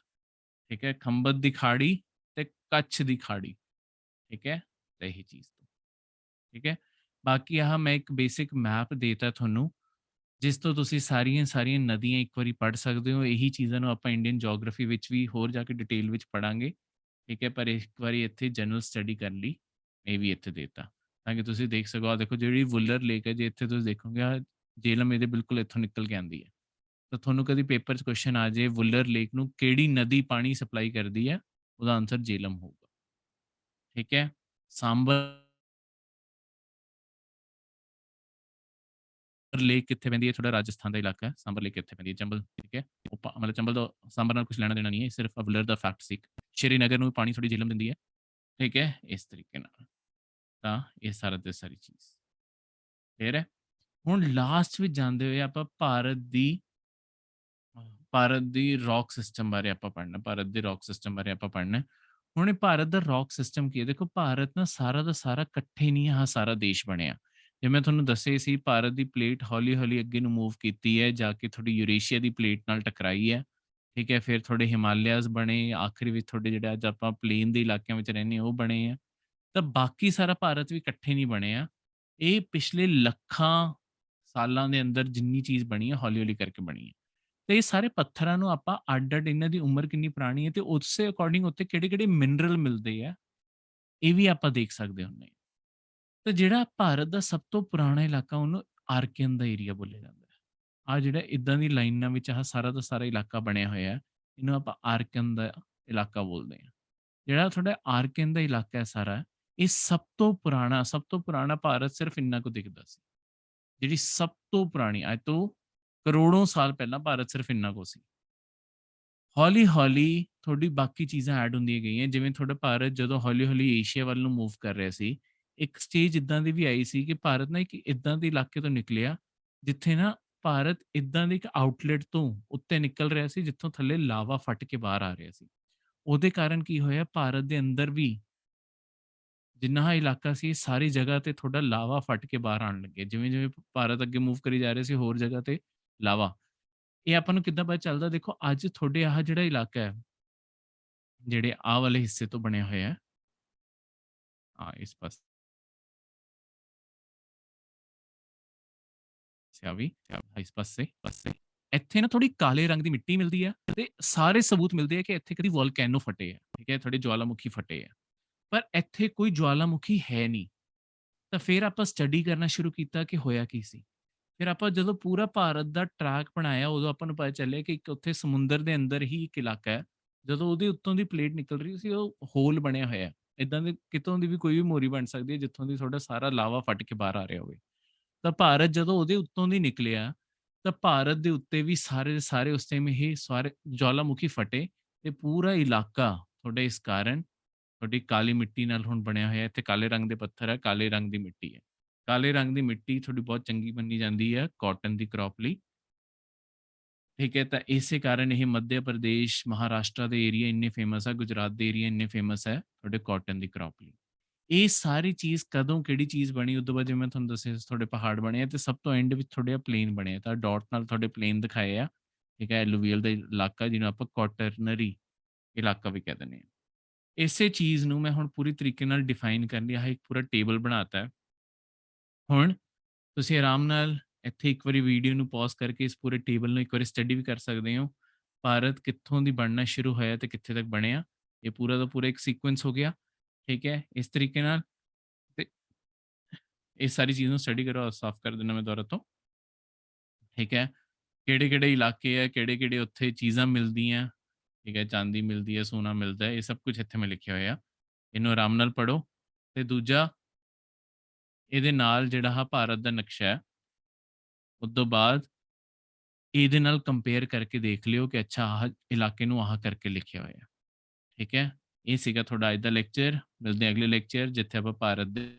ਠੀਕ ਹੈ, ਖੰਬਤ ਦੀ ਖਾੜੀ ਤੇ ਕੱਛ ਦੀ ਖਾੜੀ। ਠੀਕ ਹੈ, ਤਾਂ ਇਹੀ ਚੀਜ਼ ਤੋਂ। ਠੀਕ ਹੈ, ਬਾਕੀ ਆਹ ਮੈਂ ਇੱਕ ਬੇਸਿਕ ਮੈਪ ਦੇਤਾ ਤੁਹਾਨੂੰ, ਜਿਸ ਤੋਂ ਤੁਸੀਂ ਸਾਰੀਆਂ ਨਦੀਆਂ ਇੱਕ ਵਾਰੀ ਪੜ੍ਹ ਸਕਦੇ ਹੋ। ਇਹੀ ਚੀਜ਼ਾਂ ਨੂੰ ਆਪਾਂ ਇੰਡੀਅਨ ਜੀਓਗ੍ਰਾਫੀ ਵਿੱਚ ਵੀ ਹੋਰ ਜਾ ਕੇ ਡਿਟੇਲ ਵਿੱਚ ਪੜਾਂਗੇ। ਠੀਕ ਹੈ, ਪਰ ਇੱਕ ਵਾਰੀ ਇੱਥੇ ਜਨਰਲ ਸਟੱਡੀ ਕਰਨ ਲਈ ਇਹ ਵੀ ਇੱਥੇ ਦੇਤਾ, ਤਾਂ ਕਿ ਤੁਸੀਂ ਦੇਖ ਸਕੋ। ਆ ਦੇਖੋ, ਜਿਹੜੀ ਵੁਲਰ ਲੇਕ ਹੈ, ਜੇ ਇੱਥੇ ਤੁਸੀਂ ਦੇਖੋਗੇ ਆ ਜੇਹਲਮ ਇਹਦੇ ਬਿਲਕੁਲ ਇੱਥੋਂ ਨਿਕਲ ਕੇ ਆਉਂਦੀ ਹੈ। ਤਾਂ ਤੁਹਾਨੂੰ ਕਦੀ ਪੇਪਰ 'ਚ ਕੁਐਸਚਨ ਆ ਜਾਏ ਵੁਲਰ ਲੇਕ ਨੂੰ ਕਿਹੜੀ ਨਦੀ ਪਾਣੀ ਸਪਲਾਈ ਕਰਦੀ ਹੈ, ਉਹਦਾ ਆਨਸਰ ਜੇਹਲਮ ਹੋਊਗਾ। ਠੀਕ ਹੈ, ਸਾਂਬਰ ਲੇਕ ਕਿੱਥੇ ਪੈਂਦੀ ਹੈ? ਥੋੜਾ ਰਾਜਸਥਾਨ ਦਾ ਇਲਾਕਾ ਹੈ। ਸਾਂਬਰ ਲੇਕ ਕਿੱਥੇ ਪੈਂਦੀ ਹੈ? ਚੰਬਲ। ਠੀਕ ਹੈ, ਮਤਲਬ ਚੰਬਲ ਦਾ ਸਾਂਬਰ ਨਾਲ ਕੁਝ ਲੈਣਾ ਦੇਣਾ ਨਹੀਂ ਹੈ, ਸਿਰਫ ਵੁਲਰ ਦਾ ਫੈਕਟ ਸੀ। ਸ਼੍ਰੀਨਗਰ ਨੂੰ ਪਾਣੀ ਥੋੜੀ ਜੇਹਲਮ ਦਿੰਦੀ ਹੈ। ਠੀਕ ਹੈ, ਇਸ ਤਰੀਕੇ ਨਾਲ। ਤਾਂ ਇਹ ਸਾਰਾ ਤੇ ਸਾਰੀ ਚੀਜ਼ ਫੇਰ ਹੈ। ਹੁਣ ਲਾਸਟ ਵਿੱਚ ਜਾਂਦੇ ਹੋਏ ਆਪਾਂ ਭਾਰਤ ਦੀ ਰੌਕ ਸਿਸਟਮ ਬਾਰੇ ਆਪਾਂ ਪੜ੍ਹਨਾ। ਭਾਰਤ ਦੇ ਰੌਕ ਸਿਸਟਮ ਬਾਰੇ ਆਪਾਂ ਪੜ੍ਹਨਾ। ਹੁਣ ਇਹ ਭਾਰਤ ਦਾ ਰੌਕ ਸਿਸਟਮ ਕੀ ਹੈ? ਦੇਖੋ, ਭਾਰਤ ਨਾ ਸਾਰਾ ਦਾ ਸਾਰਾ ਇਕੱਠੇ ਨਹੀਂ ਆਹ ਸਾਰਾ ਦੇਸ਼ ਬਣਿਆ। ਜਿਵੇਂ ਮੈਂ ਤੁਹਾਨੂੰ ਦੱਸਿਆ ਸੀ, ਭਾਰਤ ਦੀ ਪਲੇਟ ਹੌਲੀ-ਹੌਲੀ ਅੱਗੇ ਨੂੰ ਮੂਵ ਕੀਤੀ ਹੈ, ਜਾ ਕੇ ਥੋੜੀ ਯੂਰੇਸ਼ੀਆ ਦੀ ਪਲੇਟ ਨਾਲ ਟਕਰਾਈ ਹੈ। ਠੀਕ ਹੈ, ਫਿਰ ਥੋੜੇ ਹਿਮਾਲਿਆਜ਼ ਬਣੇ, ਆਖਰੀ ਵਿੱਚ ਤੁਹਾਡੇ ਜਿਹੜੇ ਅੱਜ ਆਪਾਂ ਪਲੇਨ ਦੇ ਇਲਾਕਿਆਂ ਵਿੱਚ ਰਹਿੰਦੇ ਉਹ ਬਣੇ ਆ। ਤਾਂ ਬਾਕੀ ਸਾਰਾ ਭਾਰਤ ਵੀ ਇਕੱਠੇ ਨਹੀਂ ਬਣਿਆ। ਇਹ ਪਿਛਲੇ ਲੱਖਾਂ ਸਾਲਾਂ ਦੇ ਅੰਦਰ ਜਿੰਨੀ ਚੀਜ਼ ਬਣੀ ਹੈ, ਹੌਲੀ-ਹੌਲੀ ਕਰਕੇ ਬਣੀ ਹੈ। ਤੇ ਇਹ ਸਾਰੇ ਪੱਥਰਾਂ ਨੂੰ ਆਪਾਂ ਅੱਡ-ਅੱਡ, ਇਹਨਾਂ ਦੀ ਉਮਰ ਕਿੰਨੀ ਪੁਰਾਣੀ ਹੈ ਤੇ ਉਸੇ ਅਕੋਰਡਿੰਗ ਉੱਤੇ ਕਿਹੜੇ-ਕਿਹੜੇ ਮਿਨਰਲ ਮਿਲਦੇ ਆ, ਇਹ ਵੀ ਆਪਾਂ ਦੇਖ ਸਕਦੇ ਹੁੰਦੇ ਹਾਂ। ਤੇ ਜਿਹੜਾ ਭਾਰਤ ਦਾ ਸਭ ਤੋਂ ਪੁਰਾਣਾ ਇਲਾਕਾ, ਉਹਨੂੰ ਆਰਕੀਅਨ ਦਾ ਏਰੀਆ ਬੋਲਿਆ ਜਾਂਦਾ ਹੈ। ਆਹ ਜਿਹੜਾ ਇਦਾਂ ਦੀ ਲਾਈਨਾਂ ਵਿੱਚ ਆਹ ਸਾਰਾ ਦਾ ਸਾਰਾ ਇਲਾਕਾ ਬਣਿਆ ਹੋਇਆ ਹੈ, ਇਹਨੂੰ ਆਪਾਂ ਆਰਕੀਅਨ ਦਾ ਇਲਾਕਾ ਬੋਲਦੇ ਹਾਂ। ਜਿਹੜਾ ਤੁਹਾਡਾ ਆਰਕੀਅਨ ਦਾ ਇਲਾਕਾ ਹੈ ਸਾਰਾ, ਇਹ ਸਭ ਤੋਂ ਪੁਰਾਣਾ ਭਾਰਤ ਸਿਰਫ ਇੰਨਾ ਕੁ ਦਿਖਦਾ ਸੀ। ਜਿਹੜੀ ਸਭ ਤੋਂ ਪੁਰਾਣੀ, ਅੱਜ ਤੋਂ ਕਰੋੜੋਂ ਸਾਲ ਪਹਿਲਾਂ ਭਾਰਤ ਸਿਰਫ ਇੰਨਾ ਕੁ ਸੀ। ਹੌਲੀ-ਹੌਲੀ ਤੁਹਾਡੀ ਬਾਕੀ ਚੀਜ਼ਾਂ ਐਡ ਹੁੰਦੀਆਂ ਗਈਆਂ, ਜਿਵੇਂ ਤੁਹਾਡਾ ਭਾਰਤ ਜਦੋਂ ਹੌਲੀ-ਹੌਲੀ ਏਸ਼ੀਆ ਵੱਲ ਨੂੰ ਮੂਵ ਕਰ ਰਿਹਾ ਸੀ, ਇੱਕ ਸਟੇਜ ਇਦਾਂ ਦੀ ਵੀ ਆਈ ਸੀ ਕਿ ਭਾਰਤ ਨਾ ਇੱਕ ਇਦਾਂ ਦੇ ਇਲਾਕੇ ਤੋਂ ਨਿਕਲਿਆ, ਜਿੱਥੇ ਨਾ ਭਾਰਤ ਇਦਾਂ ਦੇ ਇੱਕ ਆਊਟਲੈਟ ਤੋਂ ਉੱਤੇ ਨਿਕਲ ਰਿਹਾ ਸੀ, ਜਿੱਥੋਂ ਥੱਲੇ ਲਾਵਾ ਫਟ ਕੇ ਬਾਹਰ ਆ ਰਿਹਾ ਸੀ। ਉਹਦੇ ਕਾਰਨ ਕੀ ਹੋਇਆ, ਭਾਰਤ ਦੇ ਅੰਦਰ ਵੀ ਜਿੰਨਾ ਇਲਾਕਾ ਸੀ, ਸਾਰੀ ਜਗ੍ਹਾ ਤੇ ਤੁਹਾਡਾ ਲਾਵਾ ਫਟ ਕੇ ਬਾਹਰ ਆਉਣ ਲੱਗੇ। ਜਿਵੇਂ-ਜਿਵੇਂ ਭਾਰਤ ਅੱਗੇ ਮੂਵ ਕਰੀ ਜਾ ਰਿਹਾ ਸੀ, ਹੋਰ ਜਗ੍ਹਾ ਤੇ ਲਾਵਾ। ਇਹ ਆਪਾਂ ਨੂੰ ਕਿੱਦਾਂ ਪਤਾ ਚੱਲਦਾ? ਦੇਖੋ, ਅੱਜ ਤੁਹਾਡੇ ਆਹ ਜਿਹੜਾ ਇਲਾਕਾ ਹੈ, ਜਿਹੜੇ ਆਹ ਵਾਲੇ ਹਿੱਸੇ ਤੋਂ ਬਣਿਆ ਹੋਇਆ ਹੈ, ਇਸ ਪਾਸੇ ਵੀ, ਇਸ ਪਾਸੇ ਇੱਥੇ ਨਾ ਥੋੜੀ ਕਾਲੇ ਰੰਗ ਦੀ ਮਿੱਟੀ ਮਿਲਦੀ ਹੈ, ਤੇ ਸਾਰੇ ਸਬੂਤ ਮਿਲਦੇ ਆ ਕਿ ਇੱਥੇ ਕਦੀ ਵੋਲਕੈਨੋ ਫਟੇ ਆ। ਠੀਕ ਹੈ, ਥੋੜੇ ਜਵਾਲਾਮੁਖੀ ਫਟੇ ਆ, ਪਰ ਇੱਥੇ ਕੋਈ ਜਵਾਲਾਮੁਖੀ ਹੈ ਨਹੀਂ। ਤਾਂ ਫਿਰ ਆਪਾਂ ਸਟੱਡੀ ਕਰਨਾ ਸ਼ੁਰੂ ਕੀਤਾ ਕਿ ਹੋਇਆ ਕੀ ਸੀ। ਫਿਰ ਆਪਾਂ ਜਦੋਂ ਪੂਰਾ ਭਾਰਤ ਦਾ ਟਰੈਕ ਬਣਾਇਆ, ਉਦੋਂ ਆਪਾਂ ਨੂੰ ਪਤਾ ਚੱਲਿਆ ਕਿ ਇੱਕ ਉੱਥੇ ਸਮੁੰਦਰ ਦੇ ਅੰਦਰ ਹੀ ਇੱਕ ਇਲਾਕਾ ਹੈ। ਜਦੋਂ ਉਹਦੇ ਉੱਤੋਂ ਦੀ ਪਲੇਟ ਨਿਕਲ ਰਹੀ ਸੀ, ਉਹ ਹੋਲ ਬਣਿਆ ਹੋਇਆ। ਏਦਾਂ ਦੇ ਕਿਤੋਂ ਦੀ ਵੀ ਕੋਈ ਵੀ ਮੋਰੀ ਬਣ ਸਕਦੀ ਹੈ, ਜਿੱਥੋਂ ਦੀ ਤੁਹਾਡਾ ਸਾਰਾ ਲਾਵਾ ਫਟ ਕੇ ਬਾਹਰ ਆ ਰਿਹਾ ਹੋਵੇ। ਤਾਂ ਭਾਰਤ ਜਦੋਂ ਉਹਦੇ ਉੱਤੋਂ ਦੀ ਨਿਕਲਿਆ, ਤਾਂ ਭਾਰਤ ਦੇ ਉੱਤੇ ਵੀ ਸਾਰੇ ਦੇ ਸਾਰੇ ਉਸ ਟਾਈਮ ਇਹ ਸਾਰੇ ਜਵਾਲਾਮੁਖੀ ਫਟੇ ਤੇ ਪੂਰਾ ਇਲਾਕਾ ਤੁਹਾਡੇ ਇਸ ਕਾਰਨ ਤੁਹਾਡੀ ਕਾਲੀ ਮਿੱਟੀ ਨਾਲ ਹੁਣ ਬਣਿਆ ਹੋਇਆ। ਇੱਥੇ ਕਾਲੇ ਰੰਗ ਦੇ ਪੱਥਰ ਹੈ, ਕਾਲੇ ਰੰਗ ਦੀ ਮਿੱਟੀ ਹੈ। ਕਾਲੇ ਰੰਗ ਦੀ ਮਿੱਟੀ ਤੁਹਾਡੀ ਬਹੁਤ ਚੰਗੀ ਮੰਨੀ ਜਾਂਦੀ ਹੈ ਕਾਟਨ ਦੀ ਕ੍ਰੌਪ ਲਈ, ਠੀਕ ਹੈ? ਤਾਂ ਇਸੇ ਕਾਰਨ ਇਹ ਮੱਧ ਪ੍ਰਦੇਸ਼, ਮਹਾਰਾਸ਼ਟਰ ਦੇ ਏਰੀਆ ਇੰਨੇ ਫੇਮਸ ਆ, ਗੁਜਰਾਤ ਦੇ ਏਰੀਆ ਇੰਨੇ ਫੇਮਸ ਹੈ ਤੁਹਾਡੇ ਕਾਟਨ ਦੀ ਕ੍ਰੌਪ ਲਈ। ਇਹ ਸਾਰੀ ਚੀਜ਼ ਕਦੋਂ ਕਿਹੜੀ ਚੀਜ਼ ਬਣੀ, ਉਦੋਂ ਬਾਅਦ ਜਿਵੇਂ ਮੈਂ ਤੁਹਾਨੂੰ ਦੱਸਿਆ ਤੁਹਾਡੇ ਪਹਾੜ ਬਣੇ ਆ, ਤੇ ਸਭ ਤੋਂ ਐਂਡ ਵਿੱਚ ਤੁਹਾਡੇ ਪਲੇਨ ਬਣੇ ਆ, ਤਾਂ ਡਾਟ ਨਾਲ ਤੁਹਾਡੇ ਪਲੇਨ ਦਿਖਾਏ ਆ, ਠੀਕ ਹੈ? ਐਲੂਵੀਅਲ ਦਾ ਇਲਾਕਾ ਜਿਹਨੂੰ ਆਪਾਂ ਕੁਆਟਰਨਰੀ ਇਲਾਕਾ ਵੀ ਕਹਿ ਦਿੰਦੇ ਹਾਂ। ਇਸੇ ਚੀਜ਼ ਨੂੰ ਮੈਂ ਹੁਣ ਪੂਰੀ ਤਰੀਕੇ ਨਾਲ ਡਿਫਾਈਨ ਕਰਨ ਲਈ ਆਹ ਇੱਕ ਪੂਰਾ ਟੇਬਲ ਬਣਾਤਾ ਹੈ। ਹੁਣ ਤੁਸੀਂ ਆਰਾਮ ਨਾਲ ਇੱਥੇ ਇੱਕ ਵਾਰੀ ਵੀਡੀਓ ਨੂੰ ਪੌਜ਼ ਕਰਕੇ ਇਸ ਪੂਰੇ ਟੇਬਲ ਨੂੰ ਇੱਕ ਵਾਰੀ ਸਟੱਡੀ ਵੀ ਕਰ ਸਕਦੇ ਹੋ। ਭਾਰਤ ਕਿੱਥੋਂ ਦੀ ਬਣਨਾ ਸ਼ੁਰੂ ਹੋਇਆ ਤੇ ਕਿੱਥੇ ਤੱਕ ਬਣਿਆ, ਇਹ ਪੂਰਾ ਦਾ ਪੂਰਾ ਇੱਕ ਸੀਕੁਐਂਸ ਹੋ ਗਿਆ, ਠੀਕ ਹੈ? ਇਸ ਤਰੀਕੇ ਨਾਲ ਤੇ ਇਸ ਸਾਰੀ ਚੀਜ਼ ਨੂੰ ਸਟੱਡੀ ਕਰੋ। ਸਾਫ਼ ਕਰ ਦਿੰਦਾ ਮੈਂ ਦੁਬਾਰਾ ਤੋਂ, ਠੀਕ ਹੈ? ਕਿਹੜੇ-ਕਿਹੜੇ ਇਲਾਕੇ ਹੈ, ਕਿਹੜੇ-ਕਿਹੜੇ ਉੱਥੇ ਚੀਜ਼ਾਂ ਮਿਲਦੀਆਂ, ਠੀਕ ਹੈ? ਚਾਂਦੀ ਮਿਲਦੀ ਹੈ, ਸੋਨਾ ਮਿਲਦਾ ਹੈ, ਇਹ ਸਭ ਕੁਝ ਇੱਥੇ ਮੈਂ ਲਿਖਿਆ ਹੋਇਆ। ਇਹਨੂੰ ਆਰਾਮ ਨਾਲ ਪੜ੍ਹੋ। ਤੇ ਦੂਜਾ, ਇਹਦੇ ਨਾਲ ਜਿਹੜਾ ਆਹ ਭਾਰਤ ਦਾ ਨਕਸ਼ਾ ਹੈ, ਉਸ ਤੋਂ ਬਾਅਦ ਇਹਦੇ ਨਾਲ ਕੰਪੇਅਰ ਕਰਕੇ ਦੇਖ ਲਿਓ ਕਿ ਅੱਛਾ ਆਹ ਇਲਾਕੇ ਨੂੰ ਆਹ ਕਰਕੇ ਲਿਖਿਆ ਹੋਇਆ, ਠੀਕ ਹੈ? ਇਹ ਸੀਗਾ ਤੁਹਾਡਾ ਅੱਜ ਦਾ ਲੈਕਚਰ। ਮਿਲਦੇ ਹਾਂ ਅਗਲੇ ਲੈਕਚਰ, ਜਿੱਥੇ ਆਪਾਂ ਭਾਰਤ ਦੇ